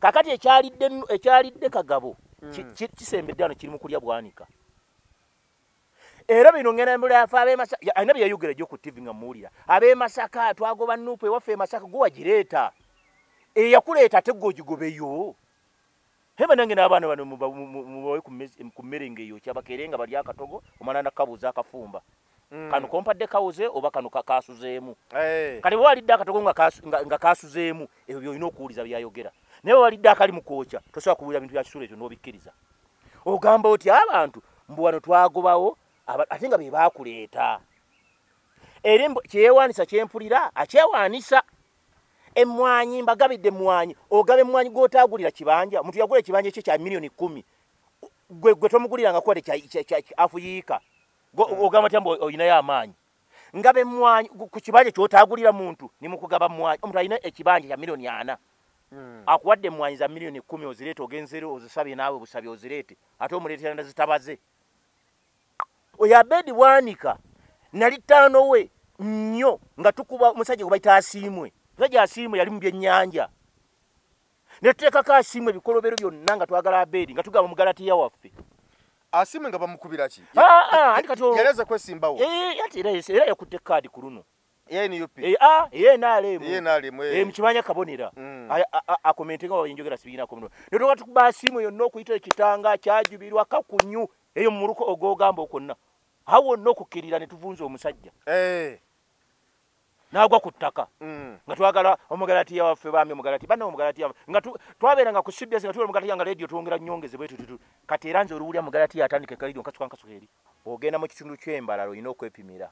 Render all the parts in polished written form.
kakati ekyalidde Kagabo kisembedde ano kiri mu kulya bwanika era bino ngena mbula afa ab'Emasaka ayina bye yayogera jjo ku TV nga muwulira ab'Emasaka twagoba Nuupu ewaffe Masaka gwe wagireeta eyakuleeta teggogigobeyo heba nange n'abaana bano mubawe ku mmere ngeyo kyabakerenga bali akatogo omwana nakabuuza akafumba kano kompadde kawuze oba kano kakasuzeemu kati bwe walidde akatogo nga kasuzeemu ebyo byolina okuwuliza byayogera naye walidde akali mu kwokya tosobola kuwulira bintu bya kisuula ekyo n'obikkiriza ogamba oti abantu mbu wano twagobawo ate nga be baakuleeta era kyewanisa kyempulira akyewanisa emmwanyi mbagabidde emmwanyi ogaba emmwanyi gw'otaagulira kibanja omuntu yagula ekibanja ekyo kya milioni 10 gwe tomuguliranga kwade afuyiika ogamba tyambo oyinayo amaanyi ngaba emmwanyi ku kibanja kyotaagulira muntu nimukugaba emmwanyi omuntu alina ekibanja kya milioni 4 akuwadde emmwanyi za milioni 10 ozireete ogenzero ozisabye naawe busabye ozireete ate omuleetera ndazitabaze oyo Abedi Bwanika nali ttaano we nnyo nga tukuba omusajja gwe bayita Asiimwe musajja Asiimwe yali mu byennyanja ne tuteekako Asiimwe ebikolobero byonna nga twagala Abedi nga tugaba mu Galatiya waffe Asiimwe nga bamukubira ki anti kati yaleza kwesimbawo era yakutte kaadi ku luno NUP mu kibanja kabonera akomentenga wayinjogera sibiina komuno ne toka tukuba Asiimwe yonna okuyita ekitanga kyajubirwa kakunyu eyo mu muluko ogogamba okonna awo nno okukkirira ne tuvunza omusajja n'agwa ku ttaka nga twagala Omugalatiya waffe bambi Omugalatiya banne Omugalatiya nga twabeeranga ku CBS nga tuli Omugalatiya nga radio twongera nnyongeze bwetututu kati era nze oluwulya Mugalatiya atandika ekalidio nkasuka eri ogenda mu kitundu ky'embalala olina okwepimira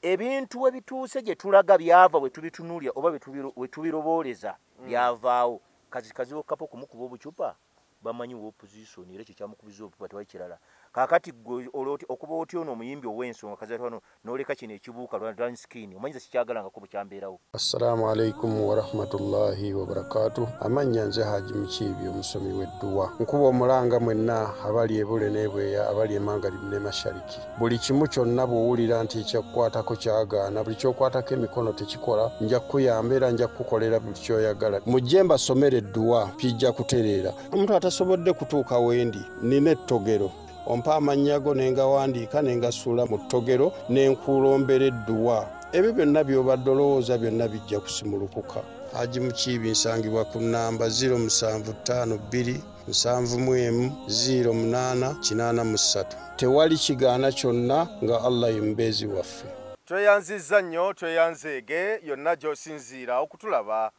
ebintu ebituuse gye tulaga byava bwe tubitunulya oba bwe tubirobooleza byavaawo kazikazi okapo kumukuba obucupa bamanyi wa opposition era ekyo kyamukubiza obucupa tewali kirala kakati gwe okuba otyo ono omuyimbi ow'ensonga kazatwano n'oleka kino ekibuuka lwa skin omanyiza sikyagalangako bukyambeerawo. Assalamu alaikum warahmatullahi wabarakatuh. Amannya nze Haji Mukiibi omusomi w'edduwa. Nkuba omulanga mwenna abali ebule n'ebweya abali emangalibi ne mashariki. Buli kimu kyonna bw'owulira nti ekyakukwatako kyagaana buli ky'okwatako emikono tekikola nja kukuyamba era nja kukukolera buli ky'oyagala. Mujje mbasomere edduwa kijja kutereera. Omuntu atasobodde kutuuka wendi nina ettogero ompa amannya go nengawandiika nengasuula mu ttogero nenkulombera edduwa. Ebyo byonna by'obadde olowooza byonna bijja kusimulukuka. Haji Mukiibi nsangibwa ku nnamba 0752 0708 tewali kigaana kyonna nga Allah ye mubeezi waffe. Tweyanzizza nnyo tweyanzeege yonna gy'osinziira okutulaba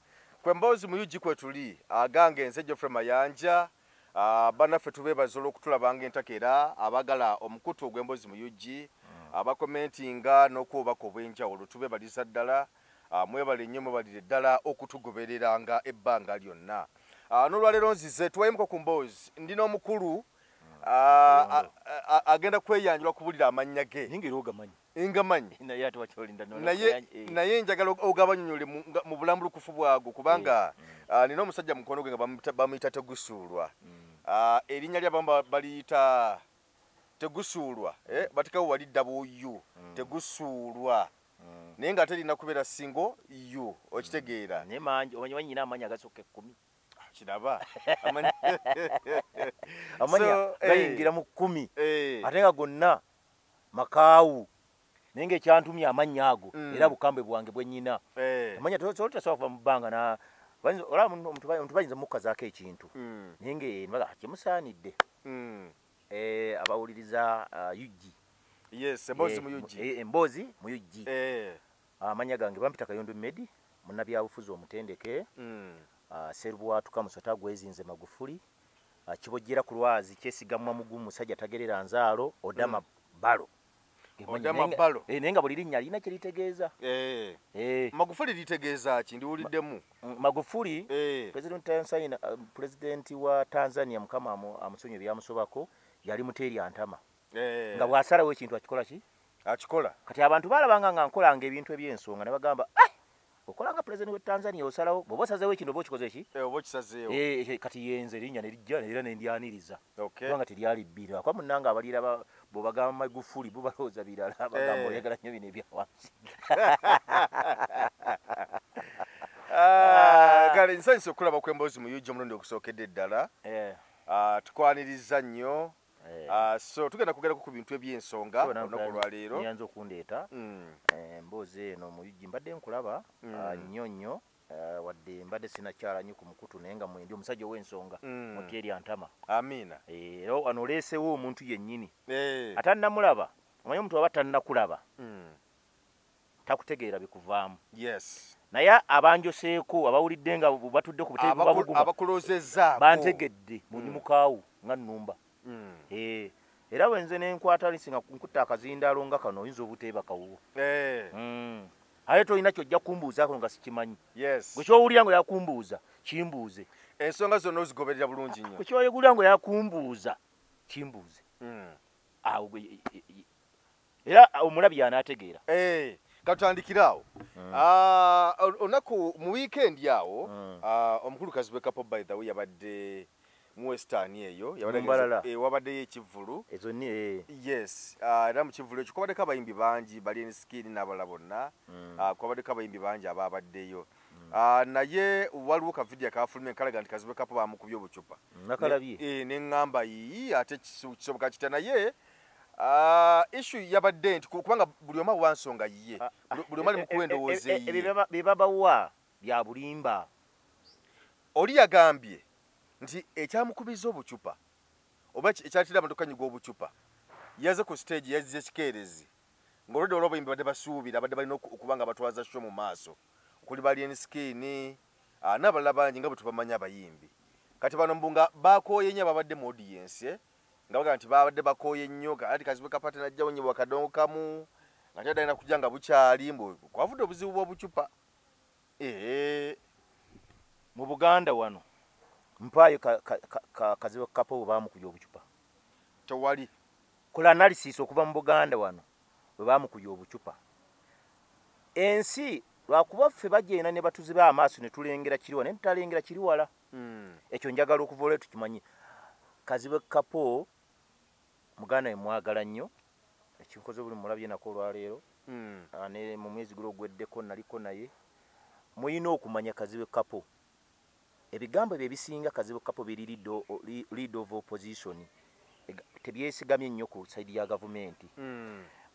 kwemboozi muyugi kwe tuli agange nze Geoffrey Mayanja banaffe tubeebaza olw'okutulabanga entakera abagala omukutu ogw'emboozi muyugi abakomentinga n'okwobaka obw'enjawulo tubeebaliza ddala mwebale nnyo mwebalire ddala okutugobereranga ebbanga lyonna. N'olwaleero nzize tuwayimuka ku mboozi ndina omukulu agenda kweyanjulwa kubulira amannya ge ngamanyi naye njagala ogabanyonyole mu bulambulukufu bwago kubanga nina omusajja mukono gwe nga bamuyita Tegusuulwa. Erinnya lyabamu baliyita Tegusuulwa batekawo walidda buuyu Tegusuulwa naye nga ate lina kubeera singo yu okitegeera wanyina amanyi agasooka 10 kiraba amanya gayingira mu 10 ate nga gonna makaawu naye ng'ekyantumya amannya ago era bukambwe bwange bwennyina amanya tosobola mu bbanga omuntu bayinza mukkazaako ekintu naye ngebaga kimusaanidde abawuliriza yugi emboozi muyugi amanya gange bampita Kayondo Medi munnabyabufuzi omutendeke Serubwatuka Musota gwezinze Magufuli kibojjera ku lwazi kyesigamwa mugumu musajja tagerera nzaalo Odama Balo nenga buli linnya lina kye litegeeza. Magufuli litegeeza ki ndiwuliddemu? Magufuli pulezidenti wa Tanzania mukama amusonye byamusobako yali muteeri antama nga bw'asalawo ekintu akikola ki? Akikola. Kati abantu balabanga nga nkolanga ebintu eby'ensonga ne bagamba okolanga pulezidenti wa Tanzania osalawo bw'oba osazeewo ekintu oba okikoze ki? Oba okisazeewo. Kati yenze linnya ne lijja era ne ndyaniriza kubanga teryali bbira kwa munnanga abalira bw'obagamba Magufuli bo balowooza birala bagamba oyagala nnyo bino ebya wansi. Kale nsanyuse okulaba kw'emboozi mu UG omulundi ogusookedde ddala. Tukwaniriza nnyo. So tugenda kugerako ku bintu eby'ensonga olunaku lwaleero. Nyanza okundeeta emboozi eno mu UG mbadde nkulaba nnyo nnyo wadde mbadde sinakyala nnyo ku mukutu naye nga mwendi omusajja ow'ensonga Mutyeri Antama. Amiina. Era wano oleesewo omuntu yennyini atannamulaba omanyi omuntu aba tannakulaba takutegeera bikuvaamu. Yes. Naye abanjoseeko abawulidde nga batudde ku buteebi babuguma abakulozezzaako bantegedde muli mukaawu nga nnumba. Era wenze nenkwata lisinga nkutta akazindaalo nga kano oyinza obuteeba kawuwo. Ate tolina kyojja kumbuuzaako nga sikimanyi. Yes. Gwe kyowulira nga yakumbuuza kimbuuze. Ensonga zonna ozigoberera bulungi nnyo. Gwe kyoyegulira nga yakumbuuza kimbuuze. Era omulabi y'anaategeera. Katandikiraawo. Olunaku mu weekend awo omukulu Kazibwe Kapo by the way yabadde mu Western eyo wabaddeyo ekivvulu. Yes. Era mu kivvulu ekyo kwabaddeko abayimbi bangi Balien Skin n'abalala bonna. Kwabaddeko abayimbi bangi ababaddeyo. Naye waliwo ka video akafulumye kalaga nti Kazibwe Kapo bamukubye obucupa. Nakalabye. Ne ngamba yi ate kisoboka kita naye issue yabadde nti kubanga buli omu wansonga yiye buli omu ali mu kuwendowooza yiye bebabawa bya bulimba. Oli yagambye nti ekyamukubiza obucupa oba ekyatira amatokanyigwa obucupa yaze ku stage yazze kikeerezi ng'olwadde olw'abayimbi badde basuubira badde balina okubanga batwaza show mu maaso okuli Balien Skin n'abalala bangi nga bwe tubamanya abayimbi kati bano mbunga bakooye nnyo ababadde mu audience nga baga nti babadde bakooye nnyo kati Kazibwe Kapo najja wonyibwa akadongo kamu nga kyadalina kujja nga bukyali mbu kwavudde obuzibu bw'obucupa. Mu Buganda wano mpaayo Kazibwe Kapo bwe baamukubye obucupa tewali kola analysis okuva mu Buganda wano bwe baamukubye obucupa. Ensi lwakuba ffe bagenda ne batuziba amaaso ne tulengera kiri wala ne tutalengera kiri wala. Ekyo njagala okuva olwo tukimanyi. Kazibwe Kapo Muganda yemwagala nnyo ekikoze buli mulabye nako olwaleero ne mu mwezi gulo ogweddeko naliko naye muyina okumanya Kazibwe Kapo ebigambo bye bisinga Kazibwe Kapo biri lead of opposition tebyesigamye nnyo ku side ya gavumenti.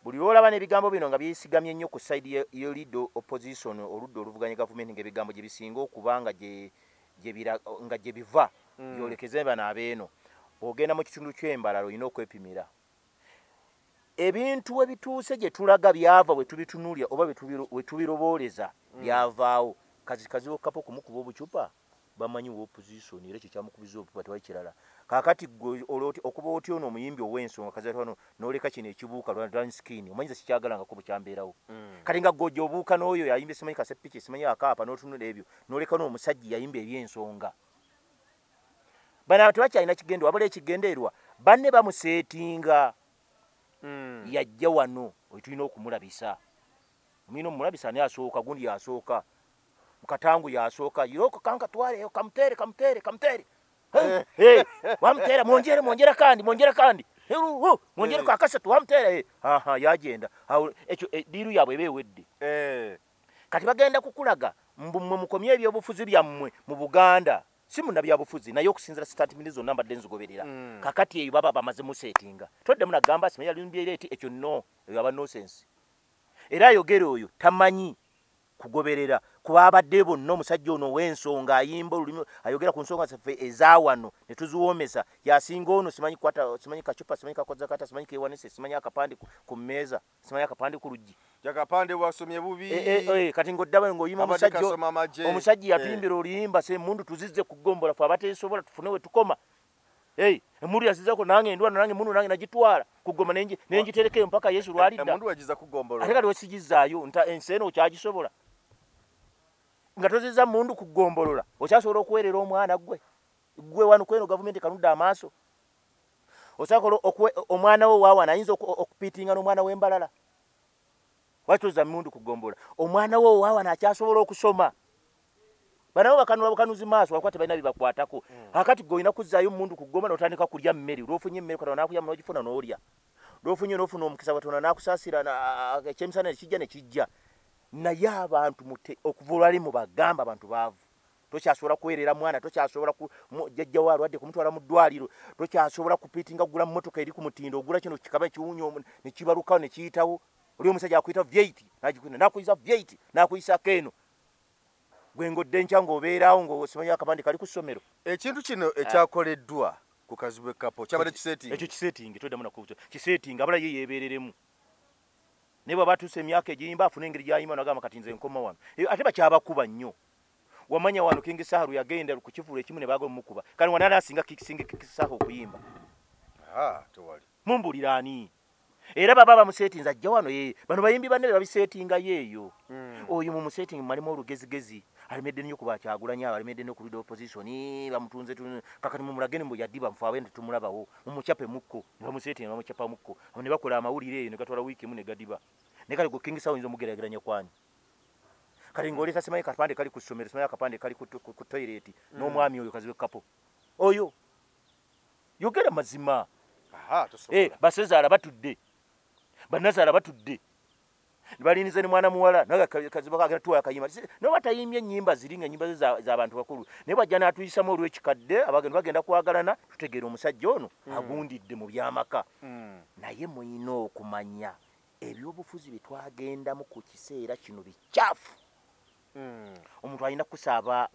Buli lwolaba n'ebigambo bino nga byesigamye nnyo ku side ya lead opposition oludda oluvuganya gavumenti ng'ebigambo gye bisinga okubanga gye biva byolekeze bano abeeno. Ogenda mu kitundu ky'embalala olina okwepimira ebintu ebituuse gye tulaga byava bwe tubitunulya oba bwe tubirobooleza byavaawo. Kazibwe Kapo kumukuba obucupa bamanyi wa opposition era ekyo kyamukubiza obucupa tewali kirala. Kaakati gwe okuba otyo ono omuyimbi ow'ensonga Kazibwe Kapo n'oleka kino ekibuuka Balien Skin omanyiza sikyagalangako bwe kyambeerawo. Kati nga gojja obuuka n'oyo yayimba simanyi kasepiki simanyi akaapa n'otunula ebyo n'oleka n'omusajja yayimba eby'ensonga. Bana tebakyalina kigendo wabula ekigenderwa banne bamuseetinga yajja wano tulina okumulabisa. Omuyina omulabisa naye asooka gundi yasooka mukatangu yasooka yoko kanka twale kamutere wamuteera mwongere kandi mwongere kakasatu wamuteera yagenda ekyo diiru yaabwe beewedde. Kati bagenda kukulaga mmwe mukomye ebyobufuzi byammwe mu Buganda si munnabyabufuzi naye okusinzira statement zonna mbadde nzigoberera. Kakati eyo baba bamaze museetinga todde munagamba simanyi alimbyera eti ekyo nno eyo aba nonsense. Era ayogera oyo tamanyi kugoberera kuba abadde bonna omusajja ono w'ensonga ayimba olulimi ayogera ku nsonga zaffe ezaawano ne tuziwoomesa yasinga ono simanyi kacupa simanyi kakoza kata simanyi kewanise simanyi akapande ku mmeeza simanyi akapande ku luggi jakapande wasomye bubi kati ng'oddawe ng'oyima omusajja yatuyimbira oluyimba semmundu tuzizze ku ggombola ffe abateesobola tufune we tukoma. Emundu yasizako nange ndwana nange mundu nange nagitwala kugoma nenjiterekeyo mpaka Yesu lwalidda. Emundu wajiza kugombola ate kati wesigizaayo ensi eno okyagisobola nga tozizza mundu kugombolola okyasobola okuweerera omwana gwe wano kweno gavumenti kanudde amaaso osakola omwana wo waawana ayinza okupiitinga n'omwana w'embalala lwaki tozizza mundu kugombola omwana wo waawana akyasobola okusoma banabo bakanula bukanuzi maaso walikuwa tebalina bibakwatako. Akati goyina kuzzaayo mundu kugomba n'otandika kulya mmere lwofunye emmere Katonda n'akuyamba n'ogifuna n'olya lwofunye n'ofuna omukisa Katonda n'akusaasira ekyemisana ekijja ne kijja naye abantu okuvulwali mu bagamba abantu baavu tokyasobola kuweerera mwana tokyasobola jjajja wa alwadde kumutwala mu ddwaliro tokyasobola kupiitinga kugula mmotoka eri ku mutindo ogula kino kikaba kiwunyo ne kibalukawo ne kiyitawo oli omusajja akuyita vyeit nakuyisa vyeit nakuyisako eno gwe ngodde nkya ng'obeerawo ng'osimanyi akapande kali ku ssomero ekintu kino ekyakoleddwa ku Kazibwe Couple kyabadde kiseetingi ekyo kiseetingi toddamu nakubuuza kiseetingi abala ye yeebeereremu naye bw'aba atuusa emyaka egiyimba afuna engeri gy'ayima nagamba kati nze nkoma wano ate bakyabakuba nnyo wamanya wano King Saharu yagenda ku kifuulo ekimu ne baagala mmukuba kale wanana asinga King Saharu okuyimba tewali mumbulira ani era baba bamuseetinza ajja wano ye bano bayimbi banne babiseetinga yeeyo oyo mu museetingi mwalimu olugezigezi alimedde nnyo kuba Kyagulanyi alimedde nnyo ku leader opposition bamutunze kakati mumulageni mbu yaddi bamufe tumulabawo mumucape mukko bamuseetinga bamucapa mukko ne bakola amawulire eyo ne gatwala wiiki emu ne gadiba ne kale King Saharu oyinza omugerageranya kwani kali ng'oleta simanyi kapande kali ku ssomero simanyi akapande kali ku toilet n'omwami oyo Kazibwe Couple oyo yogera mazima basezaala batudde banazaala batudde balinize ne mwana muwala naga Kazibwe kagenda tuwa akayima no batayimye ennyimba ziringa ennyimba z'abantu bakulu naye bwajja n'atuyisamu olw'ekikadde bagenda kwagalana tutegeera omusajja ono agundidde mu byamaka naye muyina okumanya ebyobufuzi bye twagendamu ku kiseera kino bikyafu omuntu alina kusaaba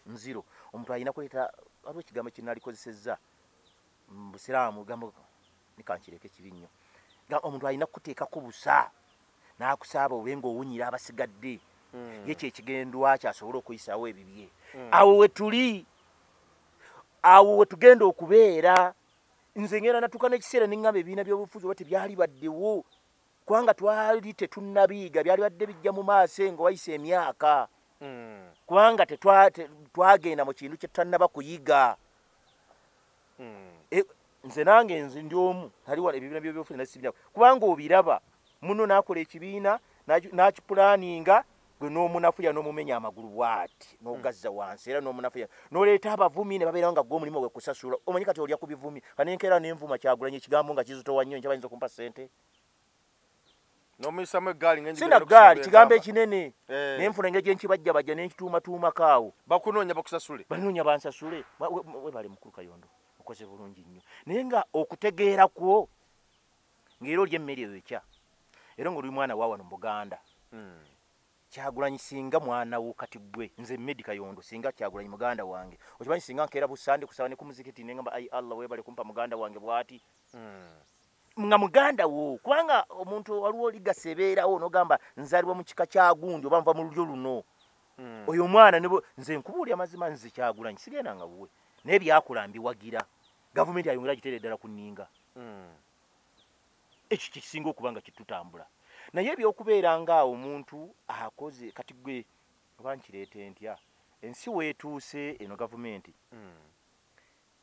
nziro omuntu alina kuleeta waliwo ekigambo kinalikozesezza mu busiraamu gambo nikankireke kibi nnyo omuntu alina kuteekako busa n'akusaaba obe ng'owunyira abasigadde ye kyekigendwa kyasobola okuyisaawo ebibye awo we tuli awo we tugenda okubeera nze ngenda natuuka n'ekiseera ne ŋŋamba ebibiina by'obufuzi oba tebyali baddewo kubanga twali tetunnabiiga byali badde bijja mu maaso nga wayise emyaka kubanga twagenda mu kintu kye tutannaba kuyiga nze nange nze ndi omu tali wala ebibiina by'obufuzi nasibira kubanga obiraba muno n'akola ekibiina n'akipulaaninga gwe n'omunafuya n'omumenya amagulu bw'ati n'ogazza wansi era n'omunafuya n'oleeta abavumi ne babeerawo nga gw'omulimu gwe kusasula omanyi kati olya ku bivumi kanenkeera n'envuma Kyagulanyi ekigambo nga kizitowa nnyo nkya bayinza okumpa ssente n'omuyisamu eggaali sina ggaali kigambo ekinene nenfuna engeri gyenkibajjabajja nenkituumatuumako bakunoonya bakusasule banoonya bansasule webale mukulu Kayondo okoze bulungi nnyo naye nga okutegeera kwo ng'era oli emmere eyo ekya era ng'oli mwana wa wano mu Buganda Kyagulanyi singa mwana wo kati gwe nze Medi Kayondo singa Kyagulanyi muganda wange okimanyi singa nkeera busande kusaba ne ku muzikiti ne ngamba ai Allah webale kumpa muganda wange bw'ati nga muganda wo kubanga omuntu waliwo ligasebeerawo n'ogamba nzaalibwa mu kika kya gundi oba nva mu lulyo luno oyo omwana nze nkubuulya mazima nze Kyagulanyi sigenda nga wuwe naye byakula mbiwagira gavumenti ayongera giteera eddala ku nninga ekyo kisinga okuba nga kitutambula naye ebyokubeera ngaawo omuntu akoze kati gwe oba nkireete ntya ensi weetuuse eno gavumenti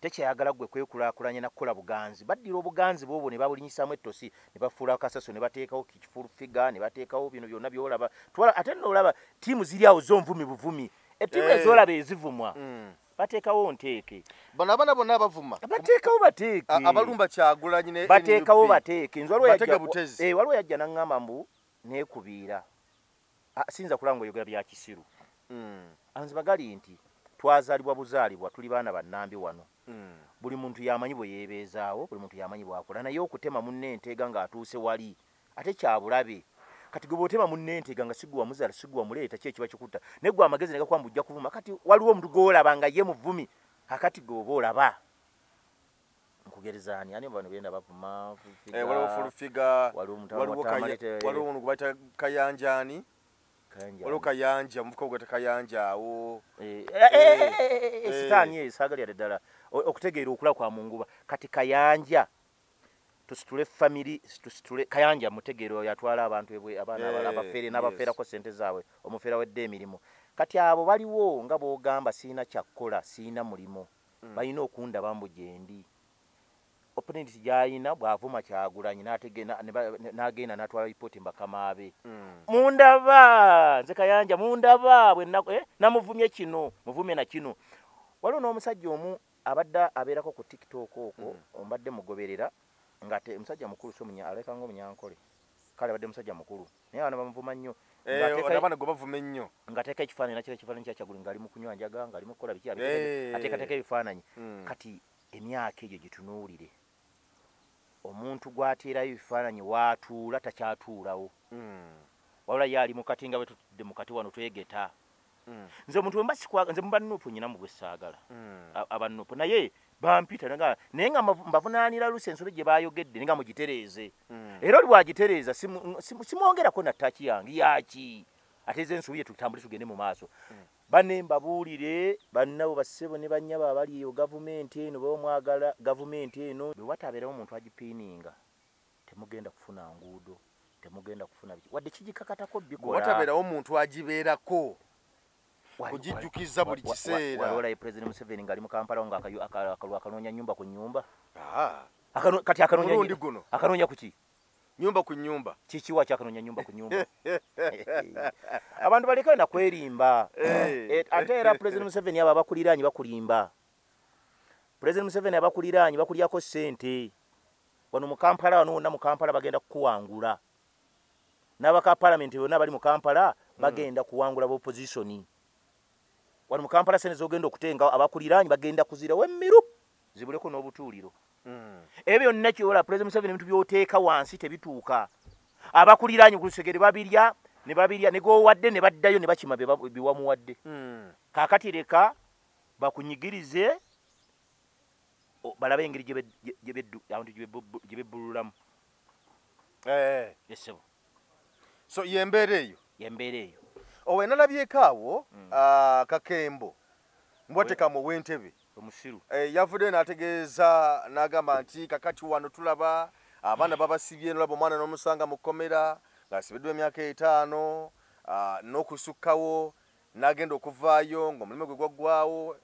tekyayagala gwe kwekulaakulanya nakukola buganzi baddira obuganzi bwobwo ne babulinyisaamu ettosi ne bafuula akasaso ne bateekawo kifulufiga ne bateekawo bino byonna byolaba ate noolaba ttiimu ziri awo zonvumi buvumi ettiimu ezoolaba ezivumwa bateekawo nteeke bano abaana bonna abavuma bateekawo bateeke abalumba Kyagulanyi ne bateekawo bateeke nze waliwo yajja naŋŋamba mbu neekubiira siyinza kulaba ngaoyogera bya kisiru anze bagali nti twazaalibwa buzaalibwa tuli baana bannambi wano buli muntu yamanyi bwe yeebeezaawo buli muntu yamanyi bwakola naye okutema munne enteega ng'atuuse wali ate kyabulabe kati gwe bw'otema munne enteega nga sigwa muzaala sigwa muleeta ki ekiba kikutta naye gwe amagezi ne gakwamba ojja kuvuma kati waliwo omuntu gw'olaba nga ye muvumi akati gwe oba olaba nkugerezaani ani bano benda bavuma waliwo fulufiga waliwo omuntu gwebayita Kayanjani waliwo Kayanja omuvuka ogweta Kayanja awo sitaani eyo saagalya ddala okutegeera okula kwa Munguba kati Kayanja tusitule family tusitule Kayanja mutegeero yatwala abantu abaana abafeere n'abafeerako ssente zaabwe omufeera wedde emirimu kati abo baliwo nga boogamba siina kyakkola siina mulimo balina okunda bambu gyendi opportunity gy'alina bw'avuma Kyagulanyi n'agenda n'atwala ripooti mbakamaabe mundaba nze Kayanja mundaba namuvumye kino muvumye na kino waliwo n'omusajja omu abadde abeerako ku TikTok okwo ombadde mugoberera nga musajja mukulu aleka nga omunyankole kale abadde musajja mukulu naye abantu bamuvuma nnyo Abana go bavuma ennyo. Ngateeka ekifaananyi nakyo ekifaananyi kya Kyagulanyi ng'ali mu kunywa njaga ng'ali mu kukola biki ateekateeka ebifaananyi. Kati emyaka egyo gye tunuulire omuntu gw'ateerayo ebifaananyi waatuula takyatuulawo. Wabula ye ali mu kati nga bwe tutudde mu kati wano twegeta. Nze omuntu nze mu bannuupu nnyina mu gwe ssaagala. Abannuupu naye bampita naye nga mbavunaanira lusi ensobi gye baayogedde nga mugitereeze. Era oli bw'agitereeza simwongerako na ttaaki yange yaki. Ate ze ensobi ye tutambule tugende mu maaso. Banne mbabuulire bannabo bassebo ne bannyabo abali eyo gavumenti eno b'omwagala gavumenti eno bwe watabeerawo omuntu agipiininga temugenda kufuna nguudo temugenda kufuna biki wadde kigikakatako bikola. Watabeerawo omuntu agibeerako kugijjukiza buli kiseera. Walola President Museveni ngali mu Kampala nga akanoonya nyumba ku nyumba. Kati akanoonya ku ki? Nyumba ku nyumba. Kikiwa kyakanoonya nyumba ku nyumba. Abantu balekayo na kwerimba. Ate era President Museveni aba bakuliraanyi bakulimba. President Museveni abakuliraanyi bakulyako ssente. Wano mu Kampala wano wonna mu Kampala bagenda kukuwangula. N'abaka parliament bonna bali mu Kampala bagenda kuwangula opposition. Wano mu Kampala sente zogenda okutenga abakuliraanyi bagenda kuzira wemmiru zibuleko n'obutuuliro. Ebyo byonna kyola President Museveni ebintu by'oteeka wansi tebituuka. Abakuliraanyi ku lusegere babirya ne gowadde ne baddayo ne bakima biwamuwadde. Kaakati leka bakunyigirize balabe engeri gye bebbululamu. Yesebo. So yembeera eyo. Owe nalabyeko awo Kakembo mbwatekamu ow'Entebbe omusiru yavudde n'ategeeza n'agamba nti kakati wano tulaba abaana babasibye nolaba omwana n'omusanga mu kkomera ng'asibiddwa emyaka 5 n'okusukkawo n'agenda okuvaayo ng'omulimu gwe gwaggwawo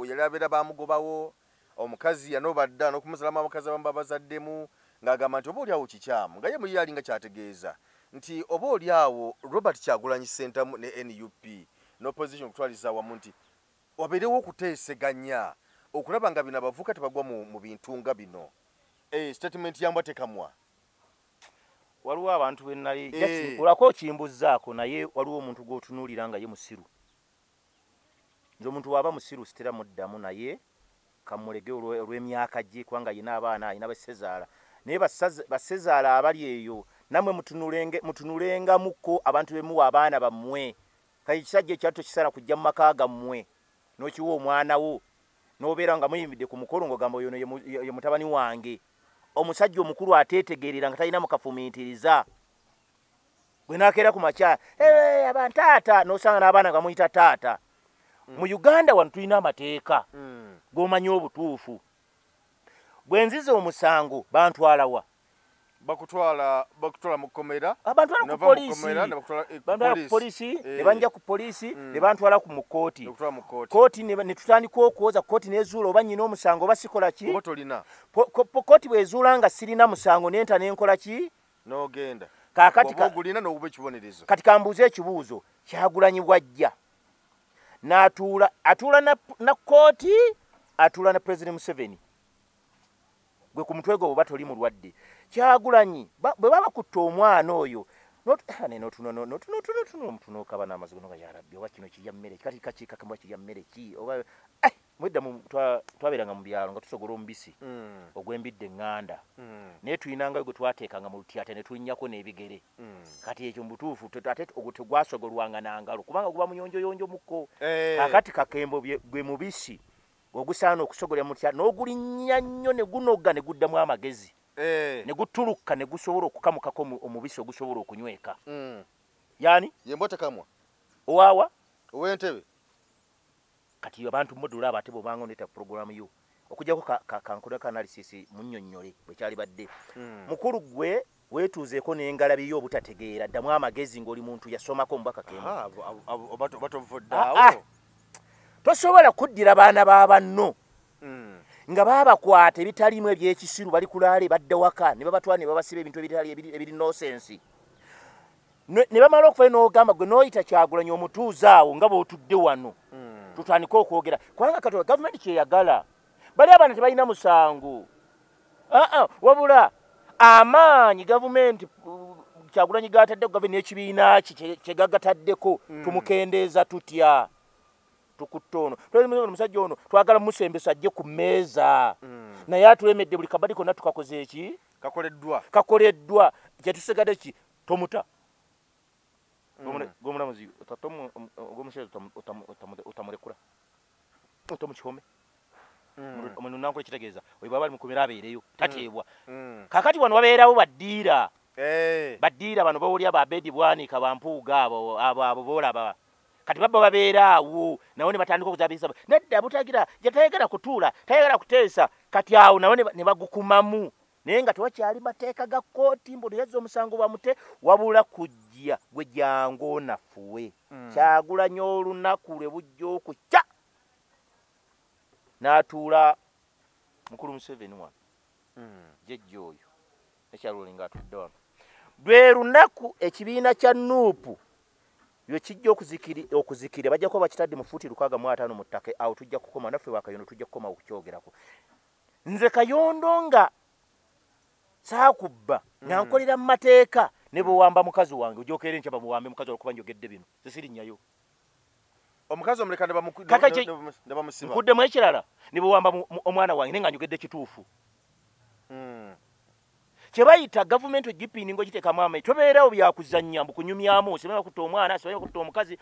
yali abeera bamugobawo omukazi yanobadda n'okumuzalamu abakazi abamu babazaddemu ng'agamba nti oba oliawo kikyamu nga ye muye alinga kyategeeza nti oba oliawo Robert Kyagulanyi Ssentamu ne NUP n'opposition okutwaliza awamu nti wabeerewo okuteeseganya okulaba nga bino abavuka tebagwa mu bintu nga bino. Statement yambwatekamwa. Waliwo abantu bennali olako kimbuzaako naye waliwo omuntu gw'otunuulira nga ye musiru. Nze omuntu waba musiru sitera muddamu naye kamulege olw'emyaka gye kubanga ayina abaana ayina bassezaala naye bassezaala abali eyo namwe mutunulengamuko abantu bemuwa abaana bammwe kati kisajja ekyatto kisala kujja mu maka gammwe n'okiwa omwana wo n'obeera nga muyimbidde ku mukolo ng'ogamba oyo ye mutabani wange omusajja omukulu ateetegerera nga talina mukafumiitiriza gwe naakeera ku makya abantaata n'osanga n'abaana nga muyita taata. Mu Uganda wano tulina amateeka g'omanyi obutuufu. Bwe nziza omusango bantwalawa bakutwala mu kkomera bantwala ku poliisi ne banja ku poliisi ne bantwala mu kkooti kkooti ne tutandika okwoza kkooti n'ezuula oba nnyina omusango oba sikola ki kkooti bw'ezuula nga sirina musango nenta n'enkola ki n'ogenda kaakati n'obuba ekibonerezo. Kati kambuuze ekibuuzo Kyagulanyi bw'ajja atuula na kkooti atuula na President Museveni gwe ku mutwe gwe oba toli mulwadde. Kyagulanyi bwe baba kutta omwana oyo notunokaba n'amazima nga yarabbi oba kino kirya mmere kati kakambwa kirya mmere ki oba mweddamu twabeeranga mu byalo nga tusogola omubisi ogw'embidde eŋŋanda naye tulinangayo gwe twateekanga mu lutyata ne tulinnyako n'ebigere kati ekyo mu butuufu ate ogwo tegwasogolwanga n'angalo kubanga guba muyonjoyonjo mukko kakati Kakembo gwe mubisi ogusaana okusogolera mu lutyata n'ogulinnya nnyo ne gunoga ne guddamu amagezi ne gutuluka ne gusobola okukamukako omubisi ogusobola okunyweka. Yani yembwatekamwa owawa ow'Entebbe kati abantu modula abate bobanga ndeta program yo okujjako kankola analysis munnyonnyole bwe kyali badde mukulu gwe wetuuzeeko n'engalabi yo obutategeera ddamu amagezi ng'oli muntu yasomako mbaka kemu batovodaawo tosobola kuddira baana b'abanno nga baabakwata ebitalimu ebyekisiru bali kulaale badda waka ne babatwala ne babasiba ebintu ebiri nosensi ne bamala okufayo n'ogamba gwe n'oyita Kyagulanyi omutuuze awo nga bw'otudde wano tutandika okwogera kubanga katola gavumenti kyeyagala bali abaana tebalina musango wabula amaanyi gavumenti Kyagulanyi gatadde gave n'ekibiina kye gagataddeko tumukendeeza tutya tukuttono omusajja ono twagala musembesa ajje ku mmeeza naye atulemedde buli kabadi konna tukakoze eki kakoleddwa kyetusigadde ki tomuta gomulamuzi gomushaija otamurekura otamukihome omuntu nankola ekitegeeza oyo baba bali mukomera abeereyo tateebwa kakati wano wabeerawo baddiira bano bawulya babedi bwanika bampuuga abo boolaba kati baba babeera awo nawo ne batandika okuzabisa nedda butagira yatayagala kutuula tayagala kuteesa kati awo nawo ne bagukumamu naye nga tewakyali mateeka ga kkooti mbu yazza omusango bamute wabula kujja gwe jangu nafuwe Kyagulanyi olunaku lwe bujja okukya n'atuula mukulu Museveni wano jjejja oyo ekyalulinga atudde wano lwe lunaku ekibiina kya Nuupu lwe kijja okuzikirira bajja kuba bakitadde mu fuuti 650 mu ttaka awo tujja kukoma naffe Bakayondo tujja kukoma okukyogerako nze Kayondo nga saakubba nga nkolera mu mateeka ne bwewamba mukazi wange ojokere nkyaba muwambe mukazi okuba njogedde bino sesirinyayo omukazi omuleka ne bamusiba nkuddemu ekirala ne bwewamba omwana wange nenga njogedde kituufu kyebayita gavumenti ogipindi ng'ogiteekamu amayi tobeerawo byakuzannya mbu kunyumyamu simanyi bakutta omwana simanyi bakutta omukazi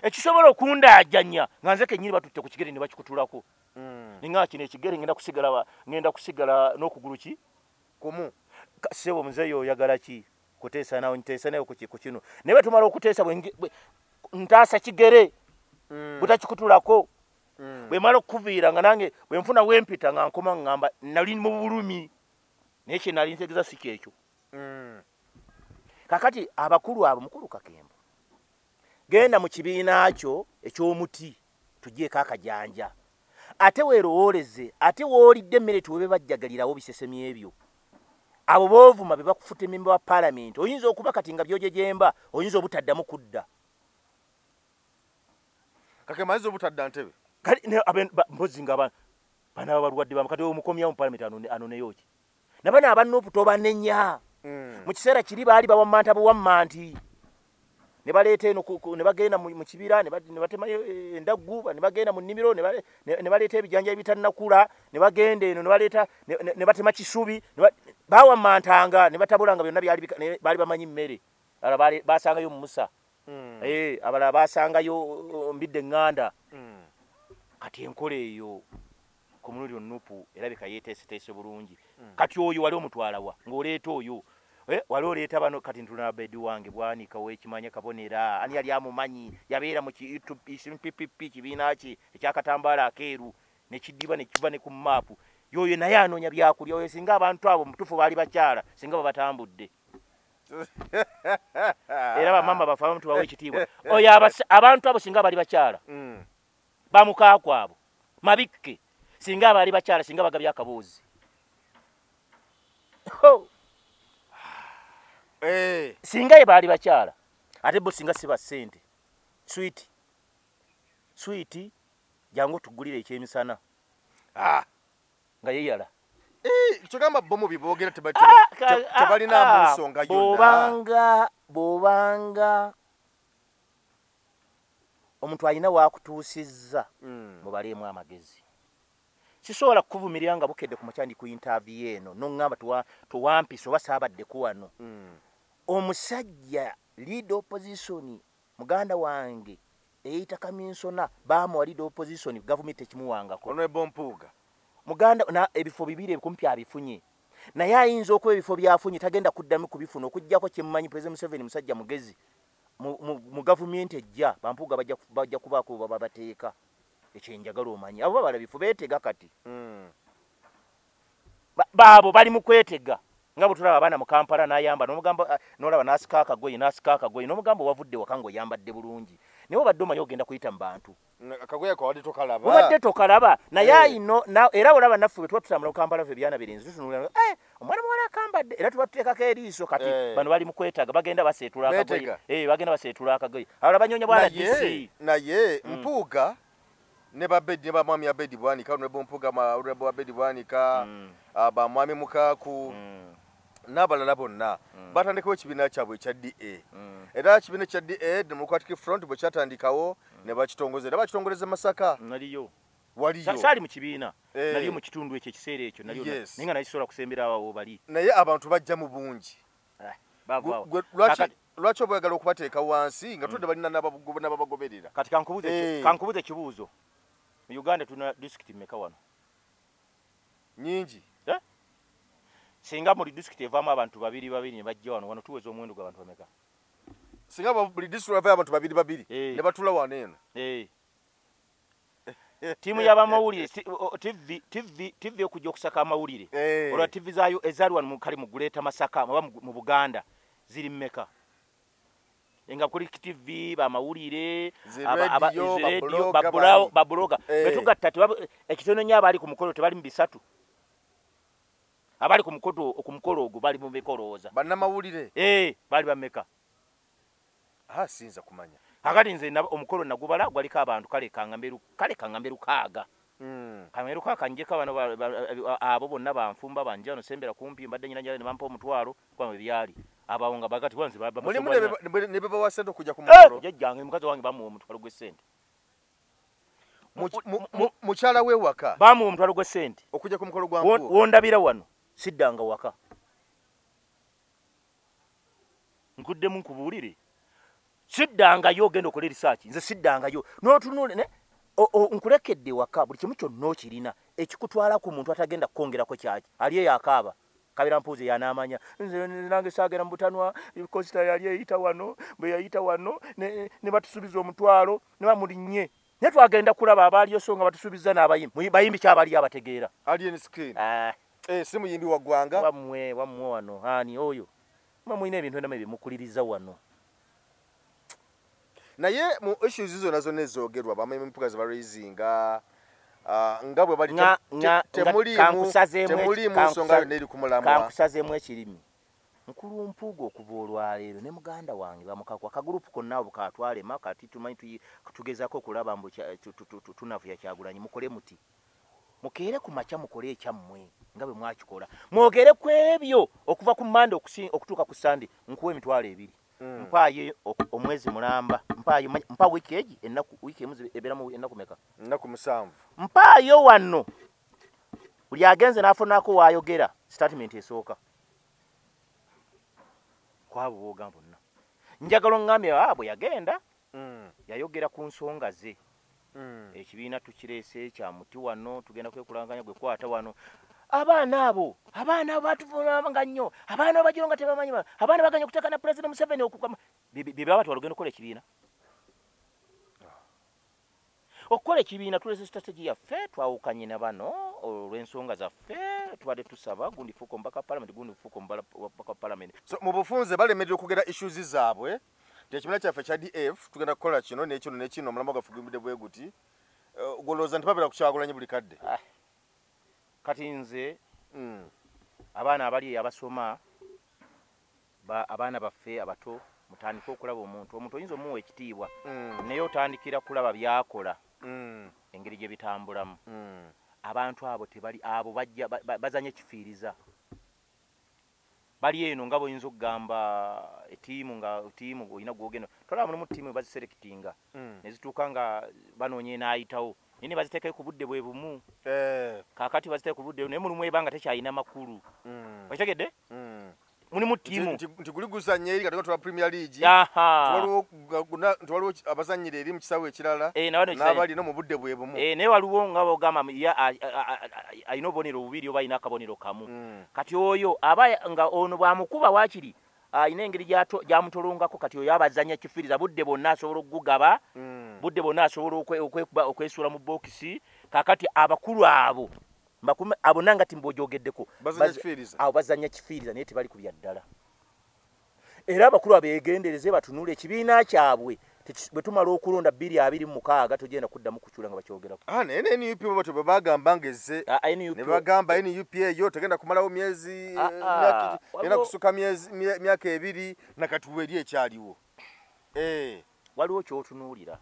ekisobola okundaajanya nga nze kennyini batutte ku kigere ne bakikutulako ninga kino ekigere ngenda kusigala n'okugulu ki kumu sebo muzeeyi oyagala ki kuteesa nawe nteesa nawe ku kino naye bwe tumala okuteesa ntaasa kigere butakikutulako bwe mala okukuviira nga nange bwe nfuna wempita nga nkoma ngamba nali mu bulumi naye kye nali ntegeeza si kyekyo kakati abakulu abo mukulu Kakembo genda mu kibiina kyo eky'omuti tugyeko akajanja ate weerowooleze ate woolidde emmere tuwebe bajjagalirawo bisesemi ebyo abo boovuma be bakufuta emimba wa paalamenti oyinza okuba kati nga byojejemba oyinza obutaddamu kudda Kakembo ayinza obutadda ntebe mpozi nga bana balwadde bamukati omukomyawo mu paalamenti anoneyo ki nabana abanuupu tobanenya mu kiseera kiri baali bawammanta buwammanti ne baleeta eno ne bagenda mu kibira ne batemayo endaggu ne bagenda mu nnimiro ne baleeta ebijanja ebitannakula ne bagenda eno ne batema kisubi bawammantanga ne batabulanga byonna baali bamanyi mmere abalala basangayo mumusa abalala basangayo mbidde eŋŋanda kati enkola eyo ku mulundi Nuupu erabika yeeteeseteese bulungi kati oyo wali omutwalawa ng'oleeta oyo wali oleeta bano kati ntuna bedi wange bwanika wekimanya kabonera ani yali amumanyi yabeera mu PPP kibiina ki ekyakatambaala akeeru nekiddiba nekiva ne ku maapu yoyo naye anoonya byakulya oyo singa abantu abo mutufu baali bakyala singa babatambudde era bamama bafe abantu bawe ekitiibwa oyo abantu abo singa baali bakyala bamukaako abo mabikke singa baali bakyala singa bagabya akaboozi singa ye baali bakyala ate bo singa siba ssente switi jangu tugulire ekyemisana nga yeyala kyogamba bo mu biboogera tebalina nsonga yonna bw'obanga omuntu alina waakutuusizza mubaleemu amagezi sisobola kukuvumirira nga bukedde ku makyandi ku interview eno noŋŋamba tuwampisa oba saabaddeku wano omusajja lead opposition muganda wange eyita Kaminsona baamuwa lead opposition gavumenti ekimuwangako Honorable Mpuuga muganda ebifo bibiri ebikumpi abifunye naye ayinza okuba ebifo byafunye tagenda kuddamu kubifuna okujjako kyemmanyi President Museveni musajja mugezi mu gavumenti ejja Bampuuga bajja kubaako babateeka ekyenjagala omanyi abo babala bifo beetega kati baabo bali mu kwetega nga butulaba abaana mu Kampala n'ayamba n'omugamba n'olaba n'asika akagoye n'omugamba wavudde waka ng'oyambadde bulungi naye obadde omanyi ogenda kuyita mu bantu akagoye kawadde tokalaba obadde tokalaba naye ayino era olaba naffe bwe tuba tutambula mu Kampala ffe ebyana birinzi tutunulira omwana muwala akambadde era tuba tuteekako eriiso kati bano bali mu kwetaga bagenda baseetula akagoye bagenda baseetula akagoye alala banyonya bwana DC naye Mpuuga ne babedi ba mwami abedi bwanika ne Mpuuga ma Honorable abedi bwanika ba mwami Mukaku n'abalala bonna batandikawo ekibiina kyabwe ekya DA era ekibiina kya DA Democratic Front bwe kyatandikawo ne bakitongoza era bakitongoleza Masaka naliyo waliyo sali mu kibiina naliyo mu kitundu ekyo ekiseera ekyo naliyo ninga nakisobola kusembera awo bali naye abantu bajja mu bungi lwaki obwagala okubateeka wansi nga tudde balina n'ababagoberera kati kankubuuze ekibuuzo mu Uganda tuna district mmeka wano nyingi singa muri district evaamu abantu babiri ne bajja wano tuweza omuwendo gw'abantu bameka singa buli district evaamu abantu babiri ne batula wano eno timu y'abamawulire TV okujja okusaka amawulire olwa TV zaayo ezaali wano mu kali mu Greater Masaka mu Buganda ziri mmeka enga kuri TV bamawulire radio babloga betugatta ekitono nya abali ku mukolo tebali mu bisatu abali ku mukolo ogwo bali mu bikolooza bannamawulire bali bameka sinza kumanya akati nze omukolo nagubala gwaliko abantu kale kangamberu kaaga kangamberu kaaga njeka bano abo bonna banfumba banja no sembera kumpi mbadde nyina njale ne bampa omutwalo kwa byali abawonga bagati wanze mulimu ne beba wasente okujja ku mukolo jajjange mukazi wange bamu omutwalo gw'essente mukyala we waka bamu omutwalo gw'essente okujja ku mukolo gwa mpuwo wondabira wano siddanga waka nkudde mu nkubuulire siddanga yo gendo okole research nze siddanga yo n'otunule ne nkulekedde waka buli kimu kyonna okirina ekikutwala ku muntu atagenda kukongerako kyaki ali eyakaaba kabira mpuuzi yanamanya nze nange saagera mu butanwa kosita yali eyita wano bwe yayita wano ne batusubiza omutwalo ne bamulinnye naye twagenda kulaba abaaliyo so nga batusubiza n'abayimbi bayimbi kyabali abategeera alien screen si muyimbi wa ggwanga wamwe wano ani oyo mwina ebintu endama ebyemukuliriza wano naye mu issues zonna zonna ezoogerwa bamayi empuga ze baraisinga nga bwe bali temuliimu nsonga yonna eri ku mulamwa kankusazeemu ekirimi nkulu mpuuga okuva olwaleero ne muganda wange bamukakwa akagurupu konna abo katwalema kati tumanyi tugezaako okulaba mbu tunafuya Kyagulanyi mukole muti mukeere ku makya mukole ekyammwe nga bwe mwakikola mwogere ku ebyo okuva ku Mande okutuuka ku Sande nkuwa emitwalo 2 mpaayo omwezi mulamba mpa wiki egi wiki emu eberamu ennaku meka ennaku 7 mpaayo wano buli agenze n'afunako waayogera statement esooka kwabo boogamba bonna njagala oŋŋambye bwe yagenda yayogera ku nsonga ze ekibiina tukireese kya muti wano tugenda kwekulanganya gwe kwata wano abaana abo batuvunanga nnyo abaana abajiro nga tebamanyi abaana baganya okuteeka na President Museveni okukama bibaba twalugenda okukola ekibiina okukola ekibiina tulese strategy yaffe twawukanye na bano olw'ensonga zaffe tubadde tusaba gundi fuko mpaka parliament gundi fuko mpaka parliament so mu bufunze balemerera okugera issues zaabwe tekibiina kyaffe kya DF tugenda kukola kino n'ekino omulamu gwafugimbidde bwe guti golooza ntibabera ku Kyagulanyi buli kadde kati nze abaana abali abasoma abaana baffe abato mutandika okulaba omuntu oyinza omuwa ekitiibwa naye otandikira kulaba byakola engeri gye bitambulamu abantu abo tebali abo bajja bazanya ekifiiriza bali eno nga bw'oyinza okugamba tiimu olina gwogenda tolaba mulimu tiimu baziserekitinga ne zituuka nga banoonye n'ayitawo naye ne baziteekayo ku budde bwe bumu kaakati baziteeka ku budde naye mulimu ebanga tekyalina makulu okitegedde mulimu tiimu nti guli guzannya eri katonga twa Premier League waliwo abazannyira eri mu kisaawe ekirala n'abali no mu budde bwe bumu naye waliwo nga bogamba alina obubonero bubiri oba alina akabonero kamu kati oyo aba nga ono bwamukuba waakiri alina engeri gyamutolongako kati oyo abazannya kifiriza budde bonna asobola okugugaba budde bonna asobola okwesuula mu bokisi kakati abakulu abo abo nanga timbojoogeddeko abo bazanya kifiiriza naye tebali ku byaddala era abakulu abeegendereze batunula ekibiina kyabwe bwe tumala okulonda 2026 togenda kuddamu kukyula nga bakyogerako naye NUP bato bwe bagamba ngezze ne bagamba NUP eyo tegenda kumalawo myezi genda kusuka myaka 2 nakatuwa eri ekyaliwo waliwo kyotunuulira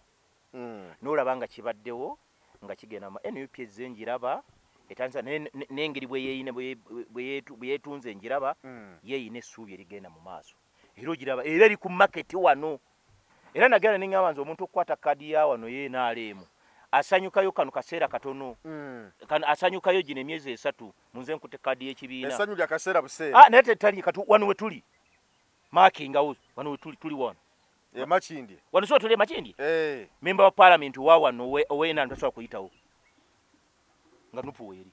n'olaba nga kibaddewo nga kigenda NUP ezze njiraba etanza n'engeri bwe yeeyine bwe yeetunze njiraba yeeyina essuubi erigenda mu maaso era ogiraba era eri ku maketi wano era nagenda neŋŋamba nze omuntu okukwata kaadi ya wano yeenaaleemu asanyukayo kano kaseera katono asanyukayo gino emyezi 3 munze nkute kaadi y'ekibiina essanyu lya kaseera buseera naye tetali wano we tuli maakingawo wano we tuli wano Makindye wano so tuli Makindye memba wa parliament wa wano owena ntasobola kuyitawo nga nupu weeri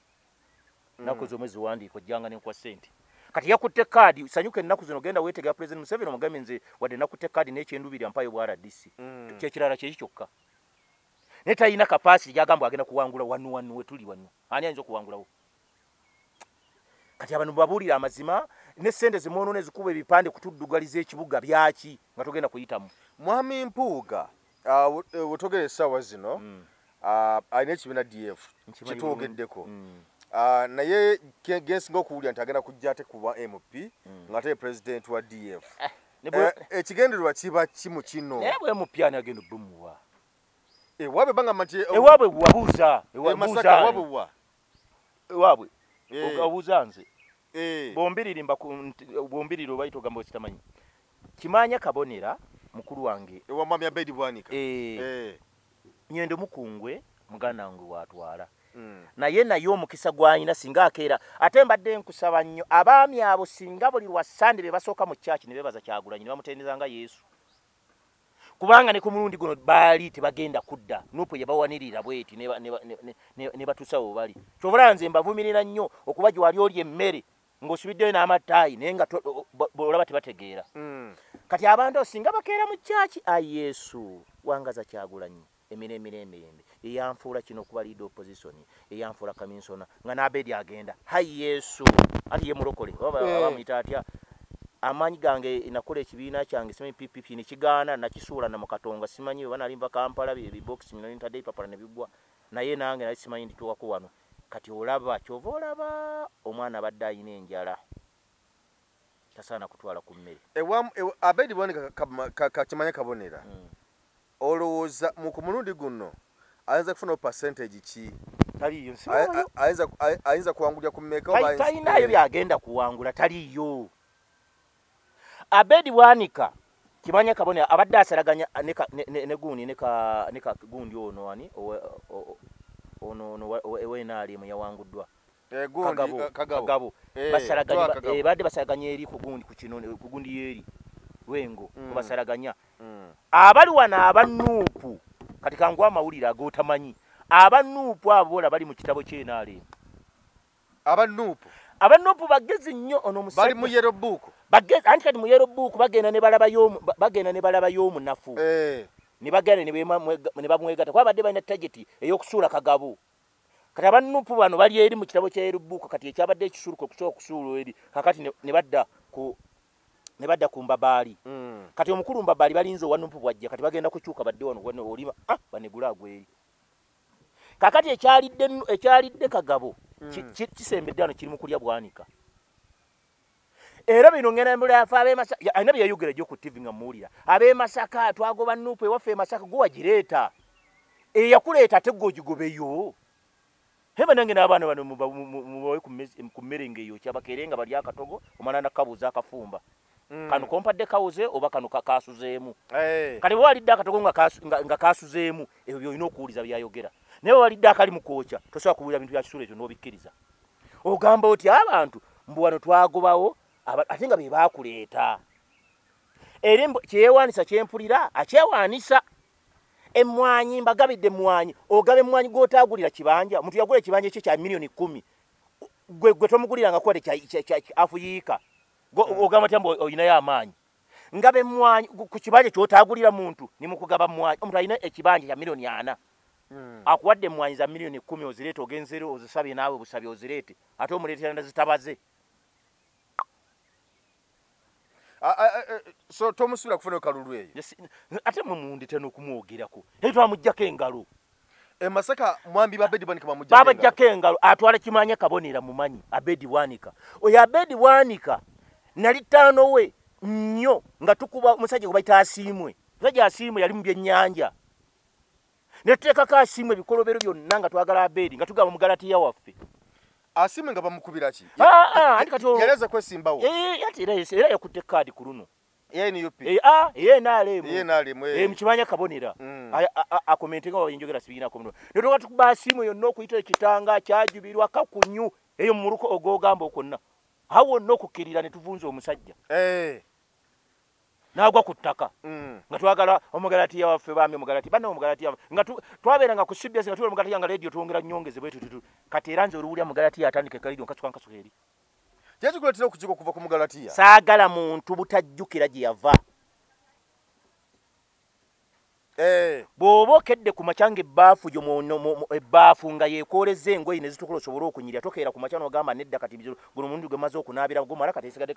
nako zomwezi wandiiko jjanga nenkwa ssente kati yakutte kaadi sanyuka ennaku zino genda weetegera President Museveni omugambe nze wadde nakutte kaadi n'ekyendubiri ampayo bwa RDC kyekirala kyeki kyokka naye talina kapasiti gyagamba agenda kuwangula wano we tuli wano ani ayinza okuwangulawo kati abantu babuulira amazima ne ssente zimwonoona ezikuba ebipande kutuddugaliza ekibuga byaki nga togenda kuyitamu Mwami Mpuuga wetogera essaawa zino alina ekibiina DF kitwogeddeko naye gensinga okuwulira nti agenda kujja ate kuba MP ng'ate president wa DF ekigendererwa kiba kimu kino naye bwe MP ani agenda obbumuwa ewaabwe bangamba nti ewaabwe wabuuza Masaka ewaabwe wa ewaabwe obuuza nze bombiriri oba itogamba okitamanyi kimanya kabonera mukulu wange ewa Mwami Abedi Bwanika Nyendo Mukungwe muganda wange watwala naye omukisa gwanyina singa akeera ate mbadde nkusaba nnyo abaami abo singa buli lwa Sande be basooka mu church ne bebaza Kyagulanyi ne bamutendezanga Yesu kubanga ne ku mulundi guno baali tebagenda kudda nupo yabawanirira bweti ne batusawo bali kyobula nze mbavumirira nnyo okuba gye wali oli emmere ng'osubiddeyo n'amataayi naye nga olaba tebategeera kati abantu singa bakeera mu church Yesu wangaza Kyagulanyi emirembe eyanfuula kino okuba leader opposition eyanfuula kaminsona nga n'Abedi agenda Yesu ati ye mulokole abamuyita atya amanyi gange inakola ekibiina kyange simanyi PPP ni kigaana nakisuula na mukatonga simanyi bana alimba Kampala box mino intade papala ne bigwa naye nange naye simanyi ndituwako wano kati olaba kyova olaba omwana abadde ayina enjala tasaana kutwala ku mmere Abedi Bwanika kakimanya kabonera olowooza mu kumulundi guno ayinza kufuna percentage ki taliyo ayinza kuwangulya ku mmeka talinayo byagenda kuwangula taliyo Abedi Bwanika kimanya kabonera abadde asalaganya ne gundi ne gundi ono ani ono ewenaali mu yawanguddwa Kagabo basalaganya badde basalaganya eri ku gundi ku kino ku gundi yeri Lwengo kubasalaganya abali wana abanuupu kati kangwa amawulire agotamanyi abanuupu abola bali mu kitabo ky'enaali abanuupu bagezi nnyo ono musajja bali mu yellow book bagezi anti kati mu yellow book bagenda ne balaba y'omunafu ne bagenda ne bamwegata kuba badde balina target ey'okusuula Kagabo kati abanuupu bano bali eri mu kitabo kya yellow book kati ekyabadde ekisuluka okusobola okusuula eri kakati ne badda ku Mbabaali kati omukulu Mbabaali balinze owanuupu bwajja kati bagenda kukyuka badde wano olima banegula agweri kakati ekyalidde Kagabo kisembedde wano kiri mu kulya Bwanika era bino ngenda mbula yafa ab'Emasaka alina bye yayogera ejjo ku TV nga muwulira ab'Emasaka twagoba nuupu ewaffe Emasaka gwe wagireeta eyakuleeta ate gwe ogigobeyo heba nange n'abaana bano mubawe ku mmere ngeyo kyabakeerenga bali akatogo omwana nakabuuza akafumba kano kompadde kawuze oba kano kakasuzeemu kati bwe walidde akatogo nga kasuzeemu ebyo byolina okuwuliza byayogera naye walidde akali mu kwokya tosobola kuwulira bintu bya kisuula ekyo n'obikkiriza ogamba oti abantu mbu wano twagobawo ate nga be baakuleeta eri kyeyewaanisa kyempulira akyewaanisa emmwanyi mbagabidde emmwanyi ogaba emmwanyi gw'otaagulira kibanja omuntu yagula ekibanja ekyo kya milioni 10 gwe tomuguliranga kwade afu yiika ogamba tyambo oyinayo amaanyi ngaba emmwanyi ku kibanja ky'otaagulira muntu nimukugaba mmwanyi omuntu alina ekibanja kya milioni 4 akuwadde emmwanyi za milioni 10 ozireete ogenzere ozisabye naawe busabye ozireete ate omuleetera ndazitabaze so tomusubira kufuna kalulu eyo ate mumundi n'okumwogerako naye twamuggyako engalo Masaka mwambi Abedi Bwanika babaggyako engalo atwala kimanya kabonera mumanyi Abedi Bwanika oyo Abedi Bwanika nali ttaano we nnyo nga tukuba omusajja gwe bayita Asiimwe musajja Asiimwe yali mu byennyanja ne tuteekako Asiimwe ebikolobero byonna nga twagala Abedi nga tugamba mu Galatiya waffe Asimu nga bamukubira ki? Andi kati yaleza kwesimbawo. Ati era yakutte kadi ku luno. NUP. NRM. Mukimanya kabonera. Akomentinga wayinjogera sibiina ko muno. Ndotoka tukuba asimu yonna okuyita ekitanga kyajubirwa kakunyu eyo muruko ogogamba okonna. Hawo nno okukirira ne tuvunza omusajja. Nagwa ku ttaka. Nga twagala omugalatiya waffe bambi omugalatiya banne omugalatiya nga twabeeranga ku CBS nga tuwera omugalatiya nga radio twongera nnyongeze bwetu kati era nze oluwulya mugalatiya atandike kalidio nkasuka eri. Kyaki kuletera okujiko kuva ku mugalatiya? Saagala muntu butajjukira gye yava. Bw'oba okedde ku macyange ebbaafu gyo ebbaafu nga yeekooleza engoye ne zitukola osobole okunyirya tokeera ku macya n'ogamba nedda kati guno omundi gwe maze okunaabira gumala kati esigadde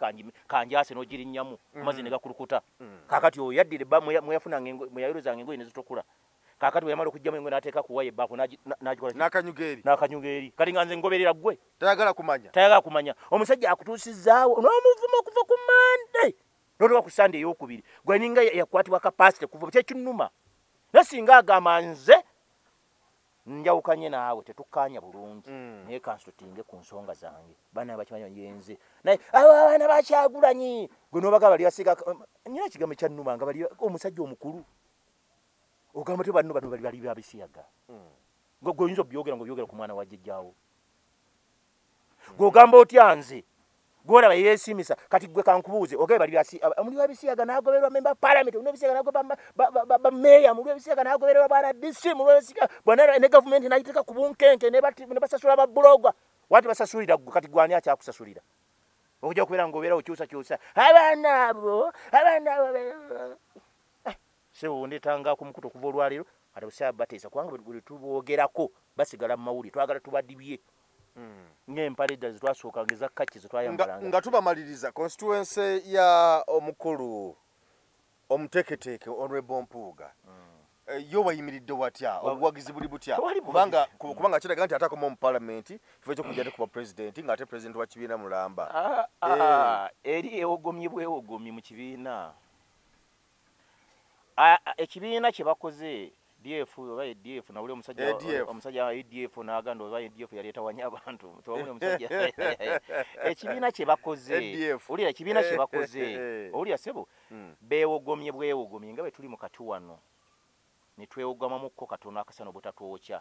kanjaase n'ogirinnyamu amazzi ne gakulukuta. Kaakati oyo yaddire mweyafunanga mweyayolezanga engoye ne zitukula. Kaakati bwe yamala okugyamu engoye n'ateeka ku waya ebbaafu n'agikola n'akanyuga eri. Kati nga nze ngoberera ggwe. Tayagala kumanya. Omusajja akutuusizaawo n'omuvuma okuva ku Mande n'otuba ku Sande ey'okubiri. Gwe ninga yakwatibwa kapasite kuva kyekinnuma. Nasinga agamba nze njawukanye naawe tetukkaanya bulungi naye kansutinge ku nsonga zange baana bakimanya yenze naye abaana bakyagulanyi gwe n'obaga bali basiga nyina kigambo kyannuma nga bali omusajja omukulu ogamba te bano bali babisiyaga gwe oyinza obyogera ku mwana wa jjajjaawo gw'ogamba otya nze gwolaba yeesimisa kati gwe kankubuuze ogabe bali omuli wabisiyaga n'agoberwa memba parliament omuli wabisiyaga n'agoberwa bameya omuli wabisiyaga n'agoberwa ba RDC omuli wabisiyaga bwana ne government n'ayiteka ku bunkenke ne basasula ababbulogwa wati basasulira gwe kati gwani akyakusasulira okujja okubeera ng'obeera okyusa abaana abo sebo ndetanga ku mukuto okuva olwaleero ate busaba bateesa kubanga bwe tuboogerako basigala mu mawulire twagala tubadibye ng'empale dda zetwasooka ngeza kaki zetwayambalanga nga tubamaliriza constituency ya omukulu omuteeketeeke Honorable Mpuuga yo wayimiridde watya obuwagizi buli butya kubanga kiraga nti atakoma mu parliament kifo ekyokujja ate kuba president ng'ate president wa kibiina mulamba eri ewogomye bwewogomye mu kibiina ekibiina kye bakoze DF oba DF na ule omusajja DF n'aganda oba DF yaleeta wanya abantu tewamuli omusajja ekibiina kye bakoze olira ekibiina kye bakoze olira sebo beewogomye bwewogomye nga bwe tuli mu kati wano ne twewogamamuko katono akasana obutatwokya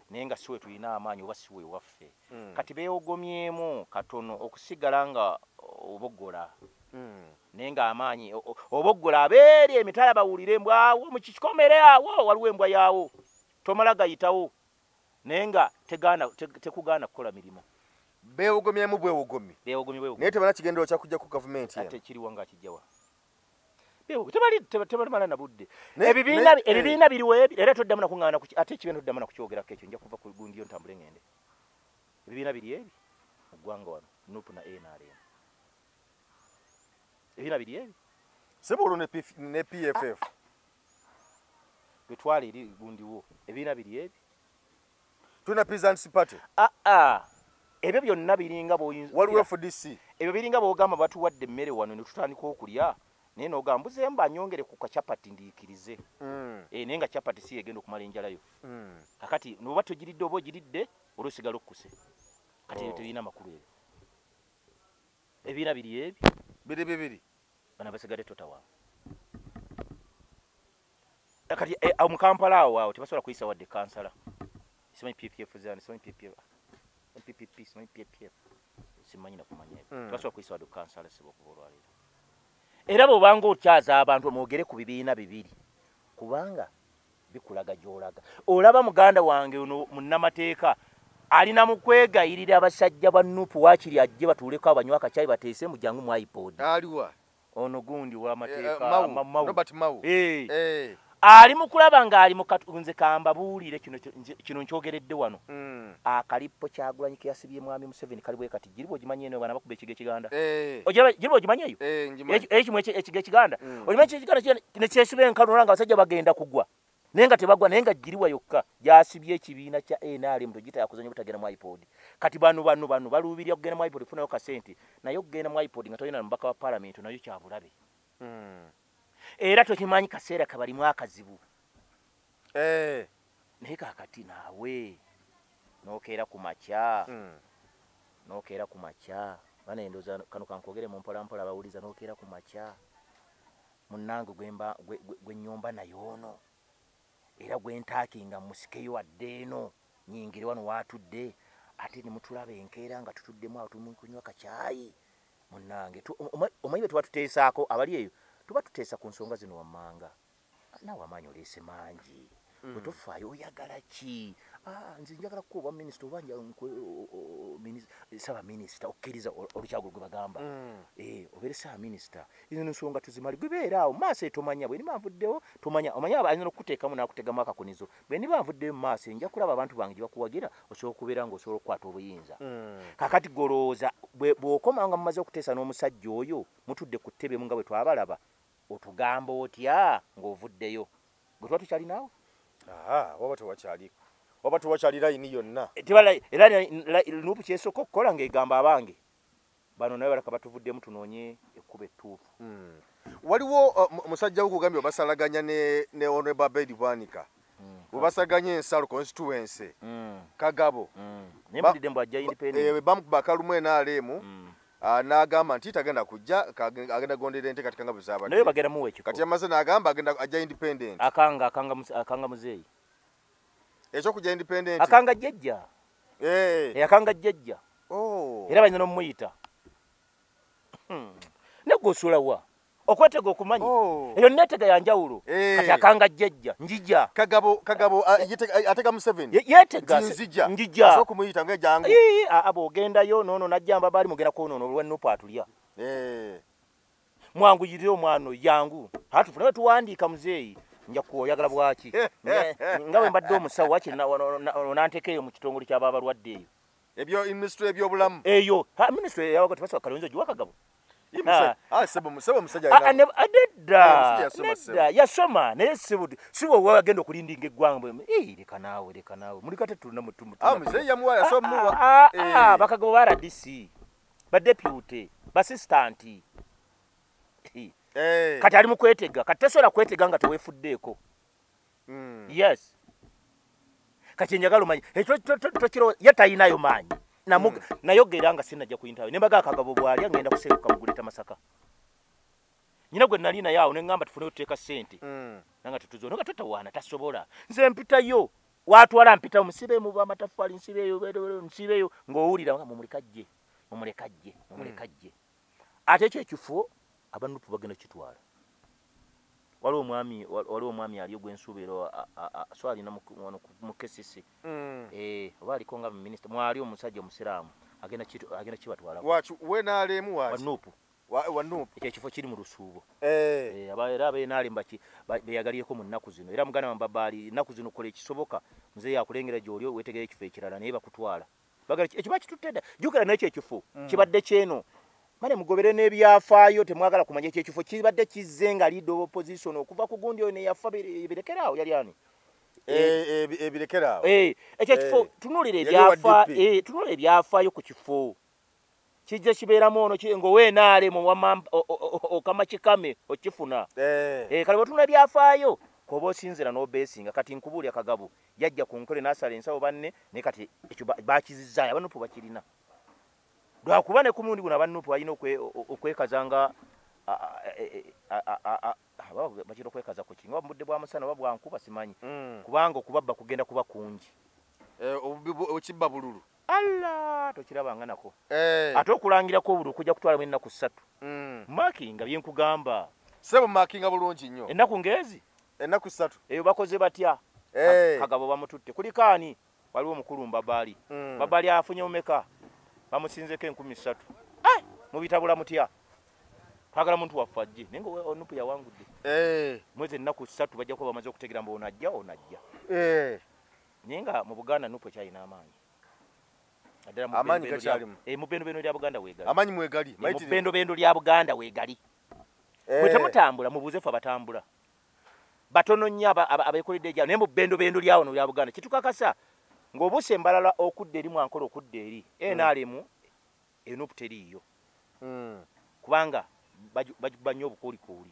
naye nga siwe tulina amaanyi oba siwe waffe kati beewogomyemu katono okusigala nga oboggola naye nga amaanyi oboggola abeeri emitala bawulire mbwawo mu kikomere awo waliwo embwa yaawo tomala gayitawo naye nga tekugaana kukola mirimu beewogomyemu bwewogomye naye tebana kigendero kyakujja ku gavumenti ate kiriwa nga kijjawa tebalimala na budde ebibiina biriwo era toddamu nakuŋŋaana ate ekibiina toddamu nakukyogerako ekyo nja kuva ku gundi yo ntambule ŋŋende ebibiina biri ebi mu ggwanga wano NUP na NRM ebibiina biri ebi sebolo ne PFF betwala eri gundiwo ebibiina biri ebi tulina Peasants Party ebyo byonna biringa waliwo FDC ebyo biringa bwogamba batuwadde emmere wano ne tutandika okulya naye n'ogamba mbuzeemu banyongere ku kacapati ndiikirize naye nga capati si egenda okumala enjalayo kakati noba togiridde oba ogiridde olwosigala okkuse kati ebyo tebirina amakulu ebyo ebibiina biri ebi biri bana basigadde totawa kati mu Kampala awo tebasobola kuyisa wadde kansala simanyi PPF zani simanyi PPP simanyi PPF simanyi nakumanya tebasobola kuyisa wadde kansala sibo okuva olwaleero era bw'obanga okyaza abantu mwogere ku bibiina bibiri kubanga bikulaga gy'olaga olaba muganda wange ono munnamateeka alina mu kwegayirira abasajja ba NUP waakiri ajje batuuleko abanywa akacaayi bateese mu jangu mu iPod aliwa ono gundi w'amateeka Robert Mau ali mu kulaba ng'ali mu nze kambabuulire kino nkyogeredde wano akalipo Kyagulanyi ke yasibye mwami Museveni kali bwe kati giribo ogimanyi eno bana bakuba ekiga ekiganda giribo ogimanyi eyo ekimwe ekiga ekiganda ogimanyi ekiganda ne kyesiba enkanula nga abasajja bagenda kugwa naye nga tebagwa naye nga giriwa yokka gyasibye ekibiina kya NRM togita yakuzanya obutagenda mu iPod kati bano baluubirira okugenda mu iPod okufunayo kasente naye okugenda mu iPod nga tolina mubaka wa parliament nayo kyabulabe era tokimanyi kaseera kabalimu akazibu naye kakati naawe nokeera ku makya nokeera ku makya bana endoza kano kankogere mu mpola mpola bawuliza nokeera ku makya munnange gwe nyomba nayo ono era gwe ntaakinga musikeyo wadde eno nyingire wano watudde ate ne mutulaba enkeera nga tutuddemu awo tumukunywa kacaayi munnange omanyi bwe tuba tuteesaako abali eyo tuba tuteesa ku nsonga zino wammanga naawe amaanyi oleese mangi bwe tofaayo oyagala ki nze njagala kukuba minisita oba saba minisita okkiriza olukyago gwe bagamba obeere saba minisita ezo nsonga tuzimali gwe beera awo maaso etomanya bwe niba nvuddewo tomanya omanya ayinza okukuteekamu n'akutegamu akakunizo bwe niba nvuddeyo mu maaso nja kulaba abantu bange gye bakuwagira osobola okubeera ng'osobola okukwata obuyinza kakati golowooza bw'okomanga mumaze okuteesa n'omusajja oyo mutudde ku ttebe mu nga bwe twabalaba otugamba otya ng'ovuddeyo gwe tuba tukyalinaawe waba tewakyali layini yonna era nuupu kyesooka okukola ng'egamba abange bano naye balaka batuvuddemu tunoonye ekkuba ettuufu waliwo musajja wo kugambye obasalaganya ne honorable Abedi Bwanika obasaganya ensalo constituency Kagabo naye mulidde mbu ajja independent bamukuba akalumu NRM n'agamba nti tagenda kujja agenda gondera enteekateeka nga bwe zaabadde naye bagenda muwa ekifo kati amaze n'agamba agenda ajja independent akanga muzeeyi ekyokujja independent akanga jjajja akanga jjajja era balina n'omumuyita negosula wa okwetega okumanyi eyo neetega yanjawulo kati akanga jjajja njija Kagabo atega mu 7 yeetega njija so kumuyita ngejangu bw'ogendayo noono najjamba baali mugenda kwonoona olw'ennupu atulya mwangu yirire omwana yangu hatufune tuwandiika muzeeyi nja kuoyagala bwaki nga bwe mbadde omusawo wakiri onantekeeyo mu kitongole ky'aba abalwadde eyo ebyo ministry ebyobulamu eyo ministry yawaga tebasaba kalonzo giwa Kagabo nedda yasoma naye sibo wagenda okulindinga eggwanga leka naawe muli kate tulina bakagabo ba RDC badeputy baasistanti kati ali mu kwetega kati tesobola kwetega nga teweefuddeeko yes kati njagala omanyi tokiro ye talinayo maanyi nayogera nga sinajja kuyintayo nembaga Kagabo bwalya ngenda kuseruka muguleta Masaka nyina gwe nali naye awo neŋŋamba tufune otuteeka ssente nanga tutuzono nga tatawaana tasobola nze mpitayo watwala mpita musibe mu bamatafaali nsibeyo ng'owulira nga mumulekajje ate ekyo ekifo abanupu bagenda kitwala waliwo omwami aliyo gwensuubiro so alina mu kesisi oba aliko nga minisita mwali omusajja omusiraamu agenda kibatwala wenaalemu wanuupu ekyo ekifo kiri mu lusuubo era abeenaalemu beyagalireko mu nnaku zino era muganda wa Babaali nnaku zino kola ekisoboka muzeeyi akulengera gy'oli weetegera ekifo ekirala naye bakutwala ekiba kitutedda jjukira n'ekyo ekifo kibadde kyeno mane mugobere n'ebyafaayo temwagala kumanya ekyo ekifo kibadde kizze nga leader of opposition okuva ku gundi oyo neyafa birekeraawo yali ani ebirekeraawo ekyo ekifo tunuulira ebyafaayo ku kifo kijja kibeeramu ono ng'oweenaalemu okama kikame okifuna kale bwe tunula ebyafaayo koba osinzira n'obeesinga kati nkubuulya Kagabo yajja ku nkole n'asala ensawo banne naye kati ekyo bakizizaayo abanupu bakirina lwakuba ne ku mulundi guno abanupu balina okwekaza nga bakira okwekaza ku kinga obudde bwa musana oba bwankuba simanyi kubanga okubabba kugenda kuba kungi okibba bululu tokirabanga nako ate okulangirako obulu okujja kutwalamu ennaku 3 makinga byenkugamba sebo makinga bulungi nnyo ennaku ngezi ennaku 3 eyo bakoze batya Kagabo bamututte kulikaani waliwo omukulu Babaali Babaali afunye omeka bamusinzeko 13 mubitabula mutya twagala muntu waffe ajje naye nga onupu yawangudde mwezi ennaku 3 bajja kuba bamaze okutegera mbu onajja naye nga mu Buganda nupu ekyalina amaanyi amaanyi gakyalimu mu bendobendo lya Buganda weegali amaanyi mwegali mu bendobendo lya Buganda weegali bwe temutambula mubuuze ffe abatambula batono nnyo abeekoledde ejjalo naye mu bendobendo lyawo no lya Buganda kitukakasa ng'obuusa embalala okudda eri mwankola okudda eri NRM enupu teriiyo kubanga banywa obukuulikuuli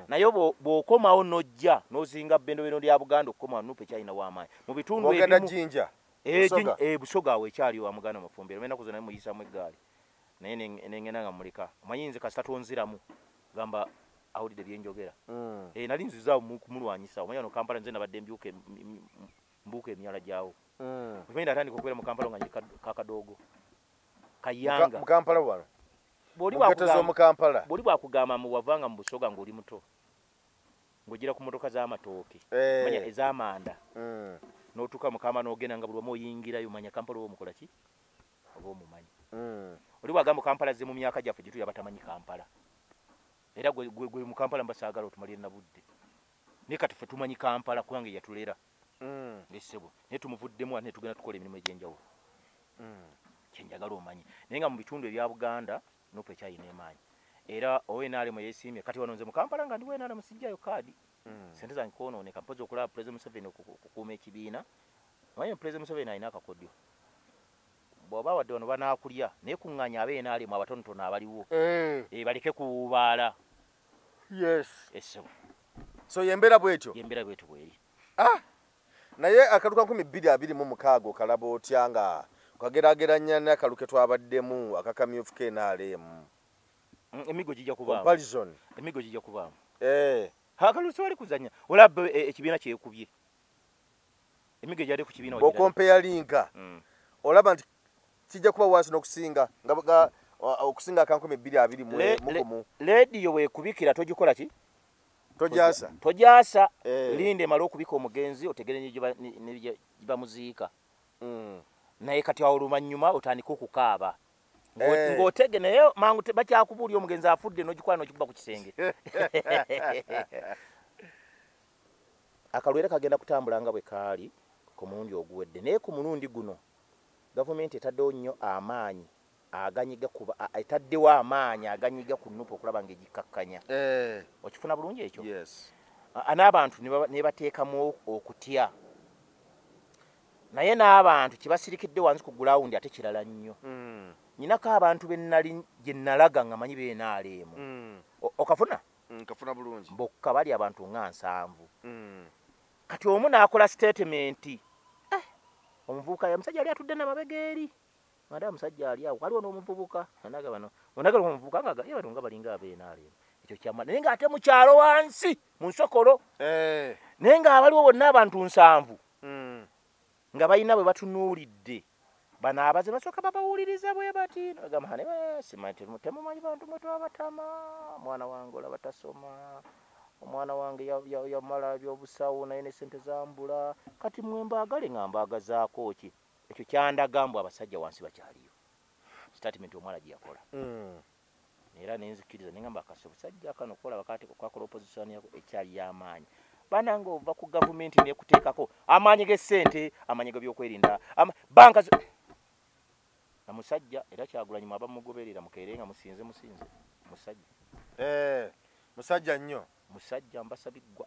naye bw'okomawo n'ojja n'ozinga bendobendo lya Buganda okukomawo nupu ekyalina w'amaanyi mu bitundu ebimu busoga awe ekyali wa muganda Mafumbira mena kuzana muyisamu eggaali naye nengena nga muleka omanyinze kasita tonziramu gamba awulidde byenjogera nali nzizaawo kumulwanyisa omanya no Kampala nze nabadde mbuuka emyala gyawo okimanyira atandika okubeera mu Kampala nga kakadoogo kayanga mu Kampala wano boli bwakugamba mu wavanga mu busoga ng'oli muto ng'ogira ku motoka z'amatooke manya ez'amanda n'otuuka mukama n'ogenda nga buli wamu oyingirayo manya Kampala oba omukola ki oba omumanyi oli bwagamba Kampala ze mu myaka gyaffe gye tuli abatamanyi Kampala era gwe mu Kampala mbasaagala otumalire na budde naye kati ffe tumanyi Kampala kubanga yatulera ng'essebo naye tumuvuddemu ate ne tugenda tukola emirimu egy'enjawulo kyenjagala omanyi naye nga mu bitundu ebya Buganda nupu ekyayina emaanyi era ONRM yeesiimye kati wano nze mu Kampala nga ndi ONRM sijjayo kaadi sente zange kwonooneka mpozi okulaba President Museveni okukuuma ekibiina omanyi President Museveni alina akakodyo bw'oba wadde wano banaakulya naye kuŋŋaanya ab'ONRM abatonotono abaliwo baleke kuwubaala essebo so yembeera bwetyo bweri naye akaluka 2026 okalaba otya nga kageraageranya n'akaluke twabaddemu akakamyufu KNRM emigo gijja kubaamu comparison emigo gijja kubaamu akaluke wali kuzanya olaba ekibiina kyekubye emigo gyali ku kibiina okompeyalinga olaba nti kijja kuba wansi n'okusinga nga okusinga aka 2026 leediyo weekubikira togikola ki tojaasa linde mala okubika omugenzi otegere ne bamuziika naye kati awo oluvannyuma otandika okukaaba ng'otege naye mangu bakyakubuulya omugenzi afudde n'ogikwana n'ogikuba ku kisenge akalwera kagenda kutambula nga bwe kaali ku mulundi oguwedde naye ku mulundi guno gavumenti etaddewo nnyo amaanyi etaddewo amaanyi aganyiga ku nupu okulaba ng'egikkakkanya okifuna bulungi ekyo n'abantu ne bateekamu okutya naye n'abantu kibasirikidde wansi ku gulawundi ate kirala nnyo nyinako abantu gye nalaga nga manyi beenaaleemu okafuna nkafuna bulungi bokka bali abantu nga 7 kati omu n'akola statement omuvubuka ya musajja ali atudde n'amabega eri mada musajja ali awo waliwo n'omuvubuka anaga bano onagala omuvubuka nga ye batunga balinga abeenaaleemu ekyo kyama naye ng'ate mu kyalo wansi mu nsokolo naye ng'abaliwo bonna abantu 7 nga balina bwe batunuulidde bano abaze basooka babawuliriza bwe bati agamba ne simanyi temumanyi bantu mwe twabatama mwana wange olaba tasoma omwana wange yamala ebyobusawo naye ne sente zambula kati mwe mbaagale nga mbaagazaako ki ekyo kyandaga mbu abasajja wansi bakyaliyo statement omwana gye yakola era nenzikiriza nengamba akasi obusajja kano kola bakati kwakola opposition yako ekyali y'amaanyi bananga ova ku gavumenti nekuteekako amaanyi g'essente amaanyi g'ebyokwerinda banka na musajja era Kyagulanyi mwaba mugoberera mukeerenga musinze musajja musajja nnyo musajja mbasabiggwa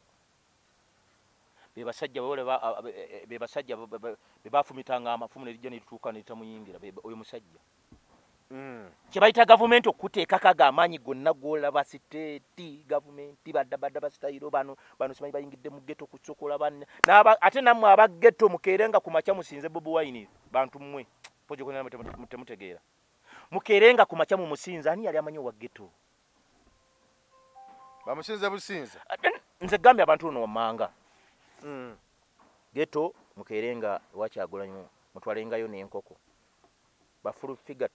bebasajja bebafumitanga amafumu nerijja netutuuka netamuyingira oyo musajja kyebayita gavumenti okuteekako ago amaanyi gonna golaba siteeti gavumenti badda basitayiro bano simanyi bayingidde mu ghetto kusokola ate nammwe abaghetto mukeerenga ku makya musinze Bobi Wine bantu mmwe pojokona mutemutegeera mukeerenga ku makya mu musinza ani yali amanyi wa ghetto bamusinze businza nze gambye abantu no wamanga ghetto mukeerenga wa Kyagulanyi mutwalengayo n'enkoko bafulu figure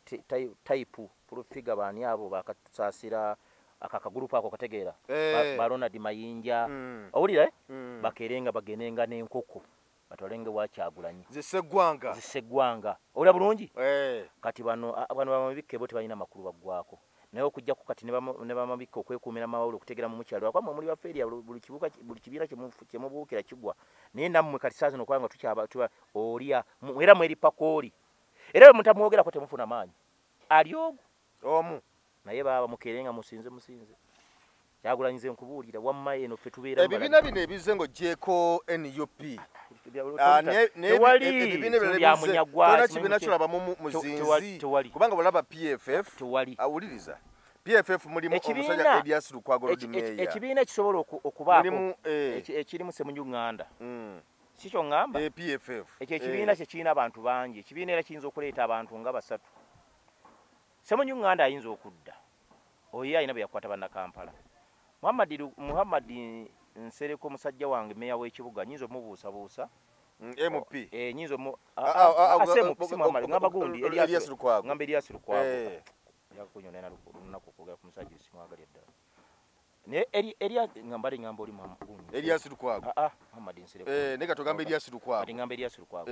type fulu figure bani abo bakasaasira akakagurupu ako kategeera Ronald Mayinja owulira bakeerenga bagenenga n'enkoko batolenge wa Kyagulanyi ziseggwanga owulira bulungi kati bano bamabikke bo tebalina makulu baggwako naye okujja ku kati ne bamabikka okwekuumira amawulire okutegera mu mukyalo akwamwe omuli bafeeria buli kibiina kyemubuukira kigwa naye nammwe kati saa zino okwanga tukyaba olya era mweri pakooli era bwe mutamwogerako temufuna maanyi ali omu naye baba mukeerenga musinze Kyagulanyi nze nkubuulira wamma eno ffe tubeera ebibiina bino ebize ng'oggyeko NUP kibiina kirabamu muzinzi kubanga balaba PFF awuliriza PFF mulimu omusajja Elias Lukwago Lord Mayor ekibiina ekisobola okubaamu ekirimu Ssemunyu Nganda sicho ngamba PFF ekyo ekibiina kyekirina abantu bangi ekibiina era kiyinza okuleeta abantu nga basatu Ssemunyu Nganda ayinza okudda oyo ayina bwe yakwata bannakampala Muhammad Nsereko musajja wange meya w'ekibuga nyinza omubuusabuusa MP nyinza ngamba gundi Elias Lukwago ngamba Elias Lukwago yakunyona na lunaku kuga ku musajja simwagali edda ne Elias ngambali ngamba oli Muhammad Elias Lukwago Muhammad Nsereko nega tugamba Elias Lukwago ngamba Elias Lukwago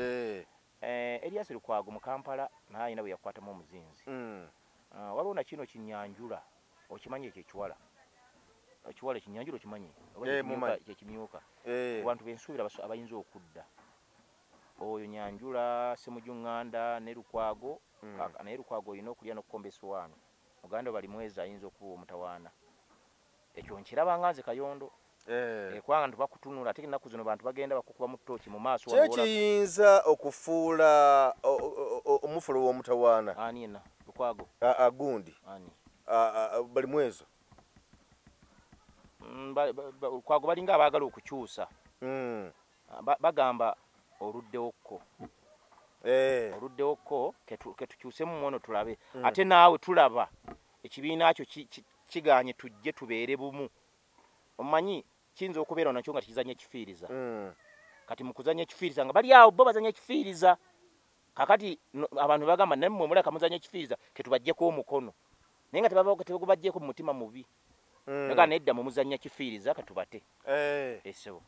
Elias Lukwago mu Kampala naye ayina bwe yakwata mu omuzinzi waliwo na kino kinyanjula okimanyi ekyo ekiwala ekiwala kinyanjula okimanyi ekimyuka abantu bensuubira abayinza okudda oyo nyanjula Ssemujju Nganda ne Lukwago naye Lukwago olina okulya n'okukomba essowaani Muganda bali mwezi ayinza okuba omutawaana ekyo nkiraba nga nze Kayondo kubanga ntubakutunula ate ennaku zino bantu bagenda bakukuba mu ttooki mu maaso kyekiyinza okufuula omufulo w'omutawaana ani ena Lukwago gundi ani bali mwezo Lukwago balinga abaagala okukyusa bagamba oluddewokko oluddewokko ketukyusemu mwono tulabe ate naawe tulaba ekibiina kyo kiganye tujje tubeere bumu omanyi kiyinza okubeera nakyo nga tikizanya ekifiiriza kati mu kuzanya ekifiiriza nga bali awo bo bazanya ekifiiriza kakati abantu bagamba nammwe muleka muzanya ekifiiriza ketubajjeko omukono naye nga tebagubajjeko mu mutima mubi naga nedda mu muzanya kifiiriza katubate esebo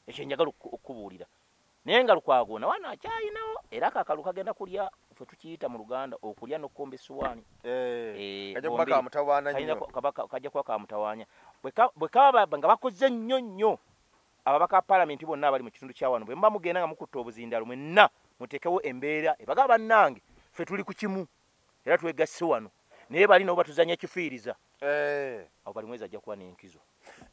ekyo njagala okubuulira naye nga Lukwago nawana akyayinawo era akakalu kagenda kulya ffe tukiyita mu Luganda okulya n'okkomba essuwaani kajja kuba kamutawaanya bwe kaba nga bakoze nnyo nnyo ababaka palamenti bonna abali mu kitundu kya wano bwe muba mugenda nga mukutta obuzindalo mwenna muteekewo embeera ebagaba bannange ffe tuli ku kimu era twegasse wano naye bali nabo batuzanya ekifiiriza abo bali mwezi ajja kuba n'enkizo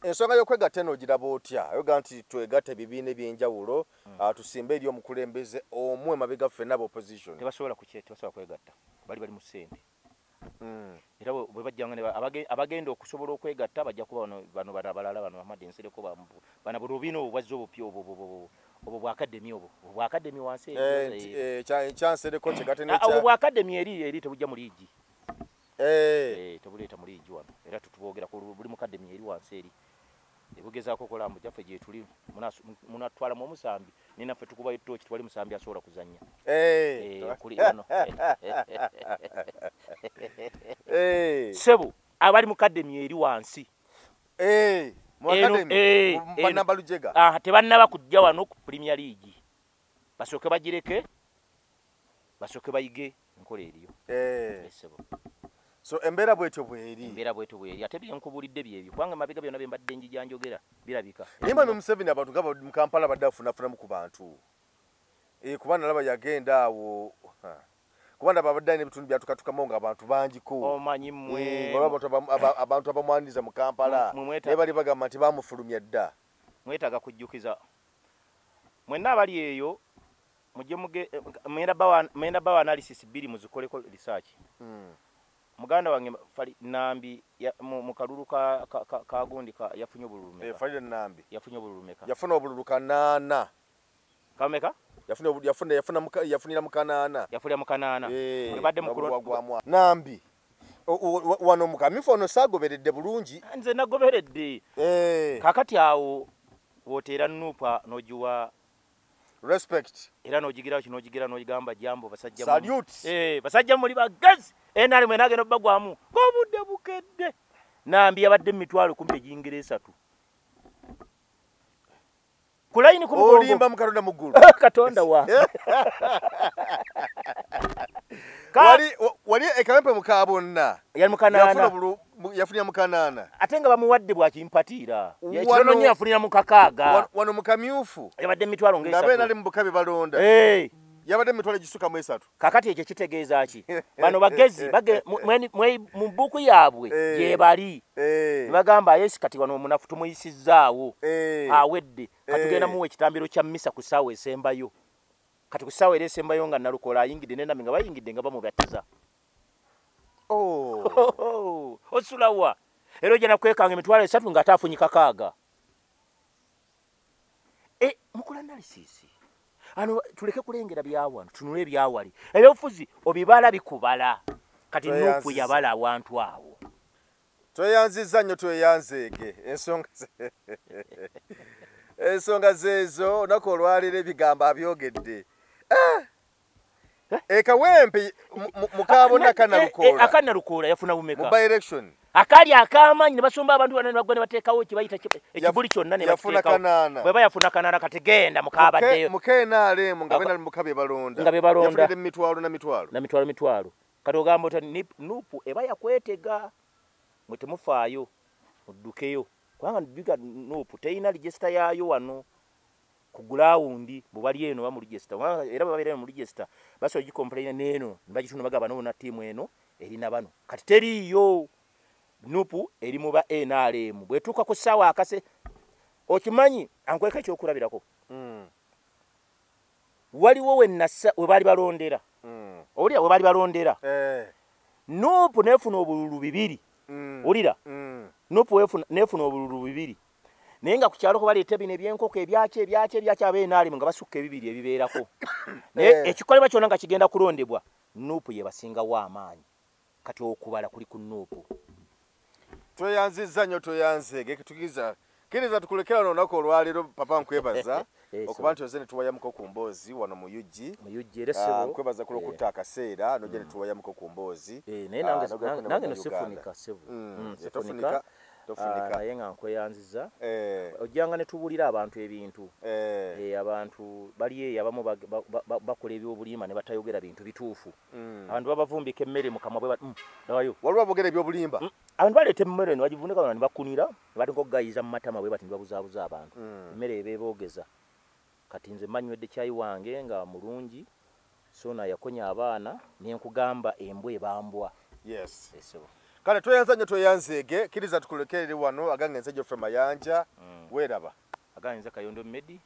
ensonga y'okwegatta eno ogiraba otya ayoga nti twegatta ebibiina ebyenjawulo tusimbe eri omukulembeze omwe mabega ffenna aba opposition tebasobola kwegatta bali mu ssente era bwe bajjanga abagenda okusobola okwegatta bajja kuba bano abalala bano Muhammad Nsereko bana burubiina obwo bwazze obupya obwo bwakademi bwakademi wansi kyansereko kyegatene obwo bwakademi eri tebujja mu liigi tebuleeta mu liigi wano era tutubogera buli mukademi eri wansi eri ebugezaako okola mbu jaffe gye tuli munatwalamu omusambi ninaffe tukubayo ettooki tewali musambi asobola kuzannya sebo abali mukademi eri wansi tebannaba kujja wano ku Premier League basooke bagireke basooke bayige enkola eriyo sebo so embeera bwetyo bweri ate byenkubulidde byebyo kubanga mabega byonna byembadde njijanjogera birabika nimba Museveni abantu nga mu Kampala badde afunafunamu ku bantu kuba nalaba yagenda awo kuba ndaba abadde n'ebitundu byatukatukamu nga abantu bangiko omanyi mmwe abantu abamwaniriza mu Kampala naye bali bagamba nti bamufulumya dda mwetaaga kujjukiza mwenna abali eyo mujje mwenda bawa analysis bbiri muzikoleko research muganda wange Nambi mu kalulu ka gundi yafunye obululumeka Falida Nambi yafunye obululumeka yafuna obululuka 8 kameka yafunira mu Kanaana badde mu Nambi wano mukamifu ono saagoberedde bulungi nze nagoberedde kakati awo woteera nupa nojiwa respect era nojigira kino nojigira nojigamba jambo basajja salute basajja muri bagazi enali mwe nagenda bagwamu ngobudde bukedde Nambi abadde mitwalo kumbe jingereza tu kulaini ku mugongo olimba mukatonda mugulu katonda wa wali ekampe mukabonna yali Mukanaana yafunira mu Kanaana ate nga bamuwadde bwakimpatira yakino nnyo yafunira mu Kakaaga wano mukamyufu yabadde mitwalo ng'esatu nabe nali mu Bukabe balonda yabadde mitwalo gisuka mu 3 kakati ekyo kitegeeza ki bano bagezi mu buku yaabwe gye bali bagamba Yesu kati wano omunafu tumuyisizzaawo awedde katugenda muwe ekitambiro kya mmisa ku ssaawa esembayo kati ku ssaawa esembayo nga nalukola ayingidde nenami nga bayingidde nga bamubatiza osulawa era ojja nakwekanga emitwalo 3 nga ataafunyi Kakaaga mukula analysis ano tuleke kulengera byawano tunule byawali ebyofuzi obibala bikubala kati Nuupu yabala abantu awo tweyanziza nnyo tweyanzeege ensonga zezo onako olwalira ebigambo abyogedde Kawempe mukabona akanalukoola yafuna bumeka mu by-election akali akamanyi ne basomba abantu banene bagwa ne bateekawo kibayita ekibuli kyonna ne yafuna kanana bwe bayafuna kanana kategenda mukabaddeyo mukenale mu ngabena mukabe balonda yafuna emitwalo na mitwalo kati ogamba oti Nuupu eba yakwetega mwe temufaayo muddukeyo kubanga biga Nuupu teyina register yaayo wano ku ground bubali eno ba mu register era babeera mu register baso gicomplain neno mbagituna bagaba nona team eno erina bano kati teriyo Nuupu eri mu ba NRM bwetuka ku sawa akase okimanyi ankweka ekyo okulabirako waliwo wenassa we bali balondera olira we bali balondera Nuupu nefuna obululu bibiri olira Nuupu nefuna obululu bibiri nenga ku kyalo ko baleeta bino ebyenkoko ebyakye abenaali nga basukka ebibiri ebibeerako naye ekikolebwa kyonna nga kigenda kulondebwa Nuupu ye basingawo amaanyi kati okubala kuli ku Nuupu tweyanziza nnyo tweyanzeege kiriza tukulekera lunaku olwaliro papa nkwebaza okuba nti oze ne tuwayamuko ku mboozi wano mu UG nkwebaza kulokutta akaseera noje ne tuwayamuko ku mboozi nange nosifunika sevu tofunika naye nga nkweyanziza ojjanga ne tubulira abantu ebintu abantu bali eyo abamu bakola ebyobulimba ne batayogera bintu bituufu abantu babavumbika emmere mukamwa bwe dawayo waliwo abogera ebyobulimba abantu baleeta emmere ne bagivundika ne bakunira ne bati nkogayiza mu matama bwe bati ne babuzaabuza abantu emmere ebeeboogeza kati nze mmanywedde cyayi wange nga mulungi sona yakonya abaana ne nkugamba embwa ebambwa yes kale tweyanza nnyo tweyanzeege kiriza tukulekerere wano agangenze Geoffrey Mayanja weeraba agangenze Kayondo Medi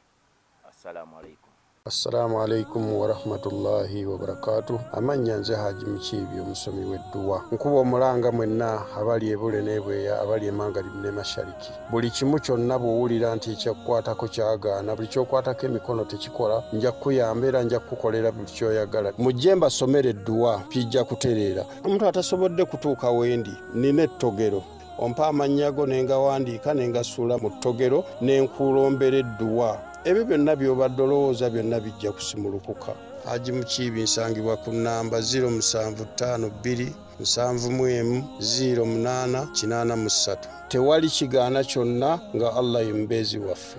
assalamu alaikum Assalamu alaikum wa rahmatullahi wa barakatuh. Amanya nze Haji Mukiibi omusomi w'edduwa. Nkuba omulanga mwenna abali ebule n'ebweya abali emangalibi ne mashariki. Buli kimu kyonna bw'owulira nti ekyakukwatako kyagaana buli ky'okwatako emikono tekikola nja kukuyamba era nja kukukolera buli ky'oyagala. Mujje mbasomere edduwa kijja kutereera. Omuntu atasobodde kutuuka wendi nina ettogero. Ompa amannya go ne ngawandiika ne ngasuula mu ttogero ne nkulombera edduwa. Ebyo byonna by'obadde olowooza byonna bijja kusimulukuka. Haji Mukiibi nsangibwa ku nnamba 0752 71 08 83. Tewali kigaana kyonna nga Allah ye mubeezi waffe.